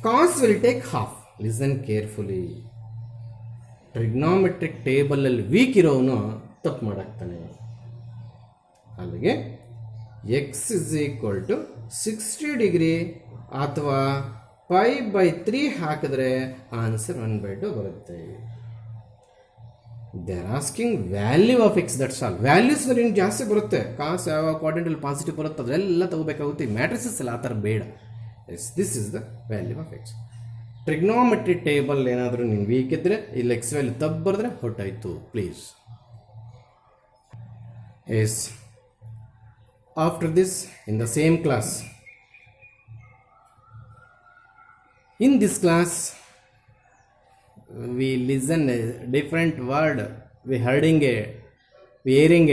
A: Cos will take half. Listen carefully. Trigonometric table ಅಲ್ಲಿ weak ಇರೋನು ತಪ್ಪು ಮಾಡಾಕ್ತಾನೆ. ಅಲ್ಲಿಗೆ x is equal to 60 degree ಅಥವಾ 5/3 ಹಾಕಿದ್ರೆ answer 1/2 ಬರುತ್ತೆ. They are asking value of x, that's all. Values ಇನ್ನು ಜಾಸ್ತಿ ಬರುತ್ತೆ. ಕಾಸ್ ಯಾವ ಕ್ವಾಡ್ರೆಂಟಲ್ಲಿ ಪಾಸಿಟಿವ್ ಬರುತ್ತೆ ಅದೆಲ್ಲ ತಗೋಬೇಕಾಗುತ್ತೆ. ಮ್ಯಾಟ್ರಿಸಸ್ ಎಲ್ಲ ಆ ಥರ ಬೇಡ. Yes, this is the value of X. Trigonometry table ಏನಾದರೂ ನೀನು ವೀಕ್ ಇದ್ದರೆ ಇಲ್ಲಿ ಎಕ್ಸ್ ವ್ಯಾಲ್ಯೂ ತಪ್ಪು ಬರೆದ್ರೆ ಹೊಟ್ಟಾಯಿತು. Please. Yes, after this, in the same class, in this class we listen a different word, we hearing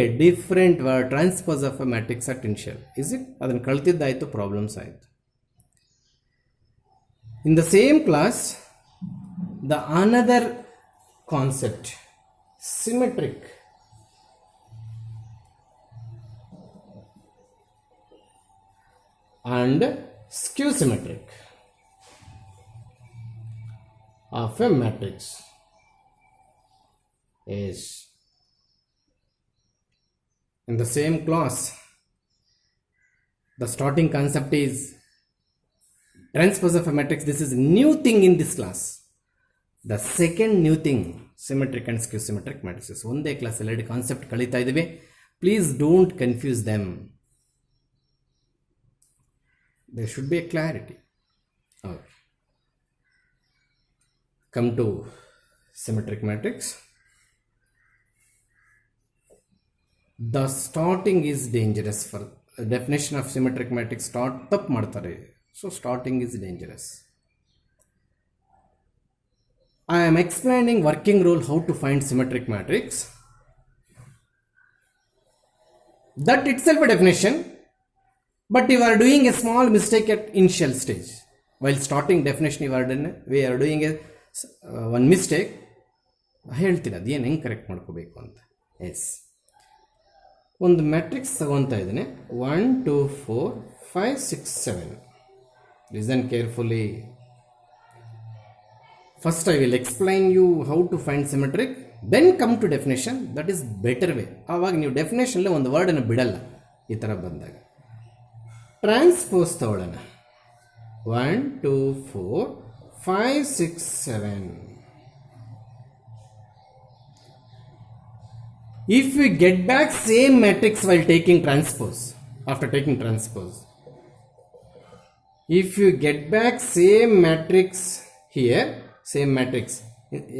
A: a different word, transpose of a matrix at initial. Is it? Adan kaltiddayitu, problems ayitu. In the same class, the another concept, symmetric, and skew symmetric of a matrix is in the same class. The starting concept is transpose of a matrix. This is new thing in this class. The second new thing, symmetric and skew symmetric matrices. ಒಂದೇ class ಎರಡು concept ಕಲಿತಾ ಇದ್ದೀವಿ. Please don't confuse them. There should be a clarity. Okay. Come to symmetric matrix. The starting is dangerous. For the definition of symmetric matrix, start ತಪ್ಪು ಮಾಡ್ತಾರೆ. So starting is dangerous. I am explaining working rule how to find symmetric matrix. That itself a definition. But you are doing a small mistake at initial stage. While starting definition we are doing one mistake. ಹೇಳ್ತೀನಿ ಅದೇನು ಹೆಂಗೆ correct ಮಾಡ್ಕೋಬೇಕು ಅಂತ. S, ಒಂದು matrix ತಗೊತಾ ಇದ್ದೇನೆ. 1 2 4 5 6 7. Listen carefully. First I will explain you how to find symmetric, then come to definition. That is better way. ಆವಾಗ ನೀವು ಡೆಫಿನೇಷನ್ಲೇ ಒಂದು ವರ್ಡನ್ನು ಬಿಡಲ್ಲ. ಈ ಥರ ಬಂದಾಗ ಟ್ರಾನ್ಸ್ಪೋಸ್ ತಗೊಳ್ಳೋಣ. 1 2 4 5 6 7. If we get back same matrix while taking transpose, after taking transpose, If you get back same matrix here, same matrix,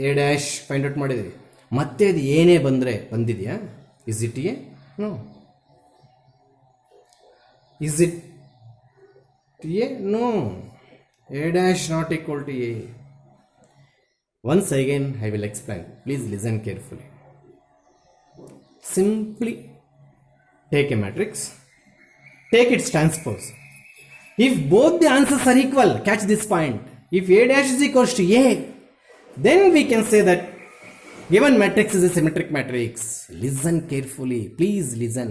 A: A dash find out ಮಾಡಿದ್ವಿ, ಮತ್ತೆ ಅದು ಏನೇ ಬಂದಿದೆಯಾ? Is it A? No. Is it A? No. A dash not equal to A. Once again I will explain. Please listen carefully. Simply take a matrix, take its transpose. If both the answers are equal, catch this point. If A dash is equals to A, then we can say that given matrix is a symmetric matrix. Listen carefully. Please listen.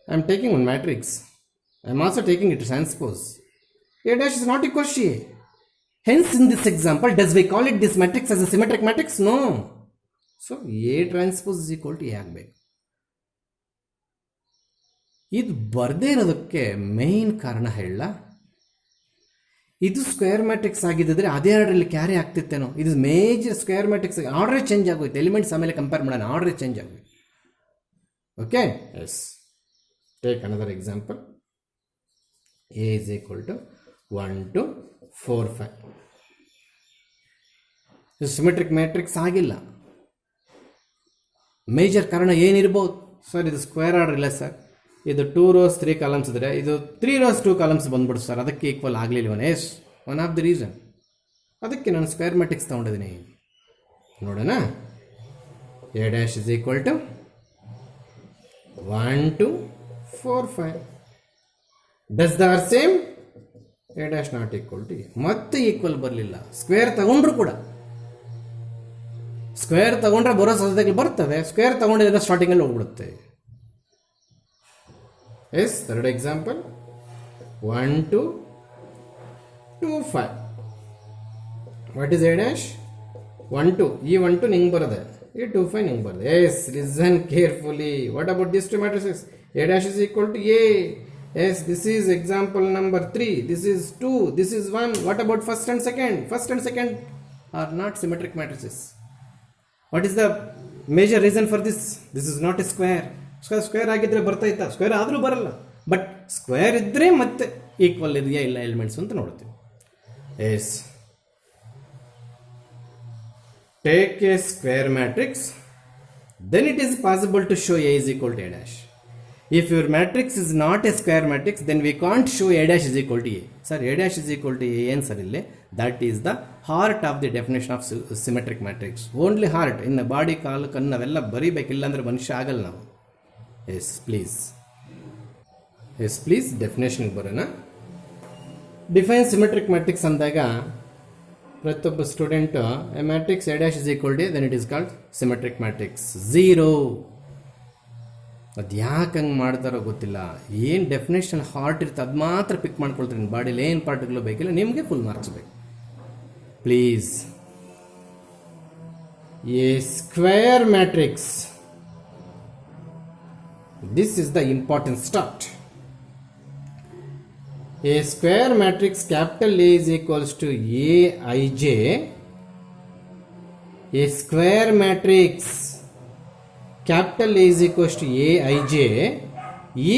A: I am taking one matrix. I am also taking its transpose. A dash is not equal to A. Hence, in this example, does we call it this matrix as a symmetric matrix? No. So, A transpose is equal to A ಆಗಬೇಕು. ಇದು ಬರದೇ ಇರೋದಕ್ಕೆ main ಕಾರಣ ಹೇಳ, ಇದು square matrix ಆಗಿದ್ದರೆ ಅದೇ ಆರ್ಡ್ರಲ್ಲಿ carry ಆಗ್ತಿತ್ತೇನೋ. ಇದು ಮೇಜರ್ ಸ್ಕ್ವೇರ್ ಮ್ಯಾಟ್ರಿಕ್ಸ್ ಆರ್ಡ್ರೇ ಚೇಂಜ್ ಆಗೋಯ್ತು. ಎಲಿಮೆಂಟ್ಸ್ ಆಮೇಲೆ ಕಂಪೇರ್ ಮಾಡೋಣ, ಆರ್ಡ್ರೇ ಚೇಂಜ್ ಆಗೋಯ್ತು. Okay, yes. Take another example. A is equal to 1 to 4 5. ಇದು ಸಿಮೆಟ್ರಿಕ್ ಮ್ಯಾಟ್ರಿಕ್ಸ್ ಆಗಿಲ್ಲ. ಮೇಜರ್ ಕಾರಣ ಏನಿರ್ಬೋದು ಸರ್? ಇದು ಸ್ಕ್ವೇರ್ ಆರ್ಡರ್ ಇಲ್ಲ ಸರ್. ಇದು 2 rows 3 columns ಇದ್ರೆ ಇದು 3 rows 2 columns ಬಂದ್ಬಿಡು ಸರ್, ಅದಕ್ಕೆ ಈಕ್ವಲ್ ಆಗಲಿಲ್ವನ? Yes, one of the reason. ಅದಕ್ಕೆ ನಾನು ಸ್ಕ್ವೇರ್ ಮ್ಯಾಟ್ರಿಕ್ಸ್ ತೊಗೊಂಡಿದ್ದೀನಿ. ನೋಡೋಣ. A dash is equal to 1 to 4 5. Does they are same? A dash not equal to A. ಮತ್ತೆ ಈಕ್ವಲ್ ಬರಲಿಲ್ಲ. ಸ್ಕ್ವೇರ್ ತಗೊಂಡ್ರು ಕೂಡ, ಸ್ಕ್ವೇರ್ ತಗೊಂಡ್ರೆ ಬರೋ ಸಾಧ್ಯತೆಗಳು ಬರ್ತವೆ, ಸ್ಕ್ವೇರ್ ತಗೊಂಡಿದ್ರೆ ಸ್ಟಾರ್ಟಿಂಗಲ್ಲಿ ಹೋಗ್ಬಿಡುತ್ತೆ. Yes, third example. 1 to 2 5. What is A dash? 1 2. ಈ 1 2 ನಿಂಗೆ ಬರದೆ, ಈ 2 5 ನಿಂಗೆ ಬರದೆ. Yes, listen carefully. What about this two matrices? A dash is equal to A. Yes, this is example number 3. This is 2. This is 1. What about first and second? First and second are not symmetric matrices. What is the major reason for this? This is not a square. Square ಆಗಿದ್ರೆ ಬರ್ತಾ ಇತ್ತಾ? Square ಆದರೂ ಬರಲ್ಲ. But square ಇದ್ದರೆ ಮತ್ತೆ equal ಇದೆಯಾ ಇಲ್ಲ elements ಅಂತ ನೋಡ್ತೀವಿ. Yes, take a square matrix, then it is possible to show A is equal to A dash. If your matrix is not a square matrix, then we can't show A dash is equal to A. Sir, A dash is equal to A ಏನು sir ಇಲ್ಲಿ? That is the heart of the definition of symmetric matrix. Only heart. ಇನ್ನು body, ಕಾಲು, ಕಣ್ಣು ಅವೆಲ್ಲ ಬರೀಬೇಕಿಲ್ಲ ಅಂದರೆ ಮನುಷ್ಯ ಆಗಲ್ಲ ನಾವು. Yes please, yes please, ಡೆಫಿನೇಷನ್ಗೆ ಬರೋಣ. ಡಿಫೈನ್ ಸಿಮೆಟ್ರಿಕ್ ಮ್ಯಾಟ್ರಿಕ್ಸ್ ಅಂದಾಗ ಪ್ರತಿಯೊಬ್ಬ student A matrix A dash is equal to A, then it is called symmetric matrix. 0. ಅದು ಯಾಕೆ ಹಂಗೆ ಮಾಡ್ತಾರೋ ಗೊತ್ತಿಲ್ಲ. ಏನು ಡೆಫಿನೇಷನ್ ಹಾರ್ಟ್ ಇರುತ್ತೆ ಅದು ಮಾತ್ರ ಪಿಕ್ ಮಾಡ್ಕೊಳ್ತೀನಿ. ಬಾಡಿಲಿ ಏನು ಪಾರ್ಟ್ಗಳು ಬೇಕಿಲ್ಲ, ನಿಮಗೆ ಫುಲ್ ಮಾರ್ಕ್ಸ್ ಬೇಕು. Please. A square matrix, this is the important start. A square matrix capital A is equals to Aij. A square matrix capital A is equals to Aij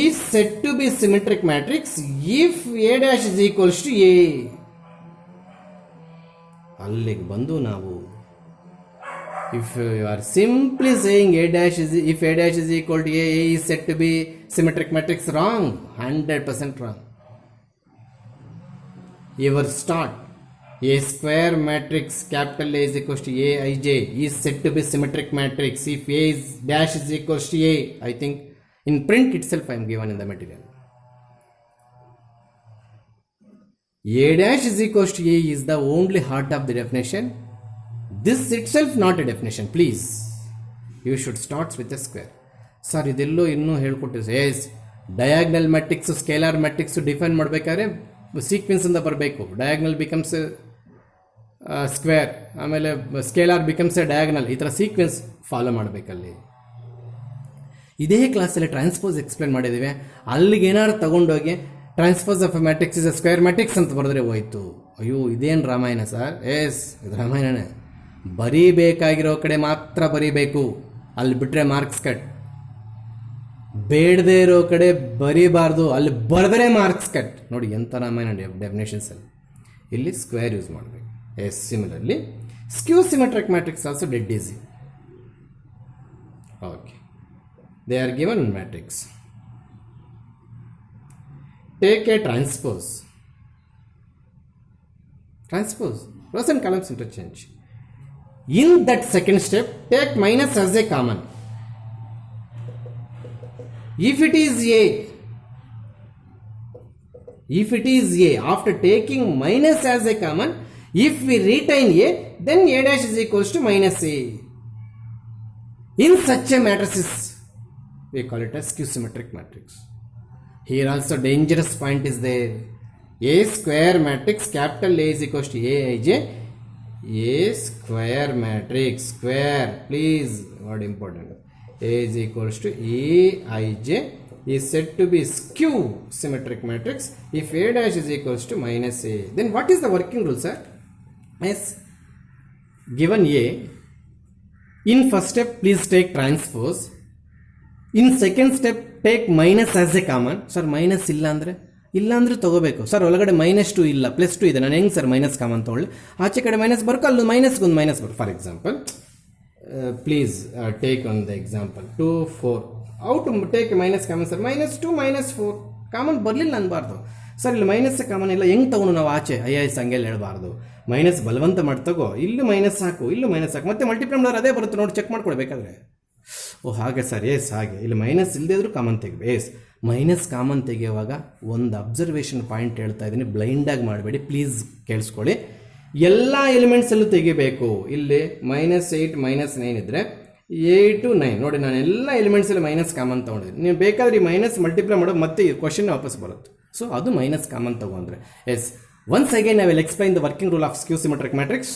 A: is said to be symmetric matrix if A dash is equals to A. ಅಲ್ಲಿಗೆ ಬಂದು ನಾವು if you are simply saying A dash is, if A dash is equal to A is said to be symmetric matrix, wrong, 100% wrong. Your start, A square matrix capital A is equals to Aij is said to be symmetric matrix if A is dash is equals to A. I think in print itself I am given in the material. A dash is equals to A is the only heart of the definition. This itself not a definition. Please, you should start with a square. Sir, ಇದೆಲ್ಲೋ ಇನ್ನೂ ಹೇಳ್ಕೊಟ್ಟಿದ್ದೆ. Yes, diagonal matrix, scalar matrix define ಮಾಡಬೇಕಾದ್ರೆ sequence ಇಂದ ಬರಬೇಕು. Diagonal becomes square, ಆಮೇಲೆ scalar becomes a diagonal, ಈ ಥರ sequence follow ಮಾಡಬೇಕಲ್ಲಿ. ಇದೇ ಕ್ಲಾಸಲ್ಲಿ ಟ್ರಾನ್ಸ್ಪೋಸ್ ಎಕ್ಸ್ಪ್ಲೇನ್ ಮಾಡಿದ್ದೀವಿ. ಅಲ್ಲಿಗೆ ಏನಾದ್ರು ತಗೊಂಡೋಗಿ transpose of a matrix is A square matrix ಅಂತ ಬರೆದ್ರೆ ಹೋಯ್ತು. ಅಯ್ಯೋ, ಇದೇನು ರಾಮಾಯಣ ಸರ್? ಎಸ್, ಇದು ರಾಮಾಯಣನೇ. ಬರೀಬೇಕಾಗಿರೋ ಕಡೆ ಮಾತ್ರ ಬರೀಬೇಕು, ಅಲ್ಲಿ ಬಿಟ್ಟರೆ ಮಾರ್ಕ್ಸ್ ಕಟ್. ಬೇಡದೇ ಇರೋ ಕಡೆ ಬರೀಬಾರ್ದು, ಅಲ್ಲಿ ಬರೆದರೆ ಮಾರ್ಕ್ಸ್ ಕಟ್. ನೋಡಿ ಎಂಥ ರಾಮಾಯಣ ಡೆಫಿನೇಷನ್ಸಲ್ಲಿ ಇಲ್ಲಿ ಸ್ಕ್ವೇರ್ ಯೂಸ್ ಮಾಡಬೇಕು. Yes similarly skew symmetric matrix also dead easy. Okay, they are given matrix. Take A transpose, rows and columns interchange. In that second step, take minus as a common. If it is A, after taking minus as a common, if we retain A, then A dash is equals to minus A. In such a matrices, we call it as skew symmetric matrix. Here also dangerous point is there. A square matrix, capital A is equals to Aij. A square matrix, square, please, word important. A is equals to Aij is said to be skew symmetric matrix if A dash is equals to minus A. Then what is the working rule, sir? Yes, given A, in first step please take transpose. In second step take minus as a common. Sir, minus ಇಲ್ಲಾಂದ್ರೆ ತಗೋಬೇಕು. Sir ಒಳಗಡೆ -2 ಇಲ್ಲ, +2 ಇದೆ, ನಾನು ಹೆಂಗೆ sir minus common ತೊಗೊಳ್ಳಿ? ಆಚೆ ಕಡೆ ಮೈನಸ್ ಬರ್ಕೊ, ಅಲ್ಲಿ ಮೈನಸ್ಗೊಂದು ಮೈನಸ್ ಬರ್. For example, please take on the example 2, 4. How to take minus common sir? -2, -4 common ಬರಲಿಲ್ಲ ಅನ್ಬಾರ್ದು. ಸರ್ ಇಲ್ಲಿ ಮೈನಸ್ ಕಾಮನ್ ಇಲ್ಲ, ಹೆಂಗೆ ತಗೊಂಡು ನಾವು ಆಚೆ? ಐಎಸ್ ಹಂಗೆಲ್ಲ ಹೇಳ್ಬಾರ್ದು. ಮೈನಸ್ ಬಲವಂತ ಮಾಡಿ ತಗೋ, ಇಲ್ಲೂ ಮೈನಸ್ ಹಾಕು, ಇಲ್ಲೂ ಮೈನಸ್ ಹಾಕು, ಮತ್ತೆ ಮಲ್ಟಿಪ್ಲೈ ಮಾಡಿದ್ರೆ ಅದೇ ಬರುತ್ತೆ ನೋಡಿ, ಚೆಕ್ ಮಾಡ್ಕೊಳ್ಬೇಕಾದ್ರೆ. ಓ ಹಾಗೆ ಸರ್, ಎಸ್ ಹಾಗೆ. ಇಲ್ಲಿ ಮೈನಸ್ ಇಲ್ಲದೆ ಇದ್ರೂ ಕಾಮನ್ ತೆಗಿಬೇಕು. ಎಸ್, ಮೈನಸ್ ಕಾಮನ್ ತೆಗೆಯುವಾಗ ಒಂದು ಅಬ್ಸರ್ವೇಷನ್ ಪಾಯಿಂಟ್ ಹೇಳ್ತಾ ಇದ್ದೀನಿ, ಬ್ಲೈಂಡಾಗಿ ಮಾಡಬೇಡಿ ಪ್ಲೀಸ್, ಕೇಳಿಸ್ಕೊಳ್ಳಿ. ಎಲ್ಲ ಎಲಿಮೆಂಟ್ಸಲ್ಲೂ ತೆಗಿಬೇಕು. ಇಲ್ಲಿ -8 -9 ಇದ್ದರೆ 8 9 ನೋಡಿ, ನಾನು ಎಲ್ಲ ಎಲಿಮೆಂಟ್ಸಲ್ಲಿ ಮೈನಸ್ ಕಾಮನ್ ತೊಗೊಂಡಿದ್ದೀನಿ. ನೀವು ಬೇಕಾದ್ರೆ ಈ ಮೈನಸ್ ಮಲ್ಟಿಪ್ಲೈ ಮಾಡೋದು ಮತ್ತೆ ಈ ಕ್ವಶನ್ ವಾಪಸ್ ಬರುತ್ತೆ. ಸೊ ಅದು ಮೈನಸ್ ಕಾಮನ್ ತೊಗೊಂಡ್ರೆ. Yes, once again I will explain the working rule of skew symmetric matrix.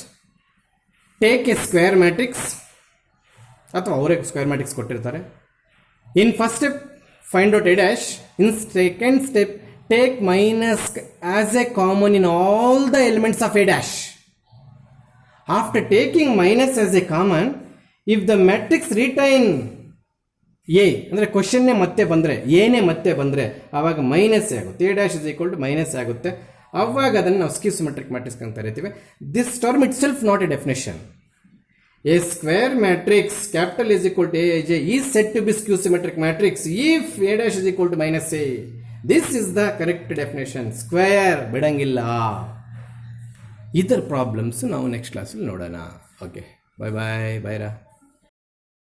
A: Take a square matrix, ಅಥವಾ ಅವರೇ ಸ್ಕ್ವೇರ್ ಮ್ಯಾಟ್ರಿಕ್ಸ್ ಕೊಟ್ಟಿರ್ತಾರೆ. In first step find out A dash. In second step, take minus as a common in all the elements of A dash. After taking minus as a common, if the matrix retain A, ಅಂದರೆ ಕ್ವಶನ್ನೇ ಮತ್ತೆ ಬಂದರೆ, ಏನೇ ಮತ್ತೆ ಬಂದರೆ, ಆವಾಗ minus ಆಗುತ್ತೆ. A dash is equal to minus ಆಗುತ್ತೆ. ಆವಾಗ ಅದನ್ನು ನಾವು ಸ್ಕ್ಯೂ ಸಿಮೆಟ್ರಿಕ್ ಮ್ಯಾಟ್ರಿಕ್ಸ್ ಅಂತ ಕರಿತೀವಿ. This term it self not A definition. A square matrix, capital is equal to Aij, is said to be skew symmetric matrix if A dash is equal to minus A. This is the correct definition. Square ಬಿಡಂಗಿಲ್ಲ. ಇದರ problems ನಾವು next ಕ್ಲಾಸಲ್ಲಿ ನೋಡೋಣ. Okay, ಬಾಯ್ ಬಾಯ್, ಬೈರಾ.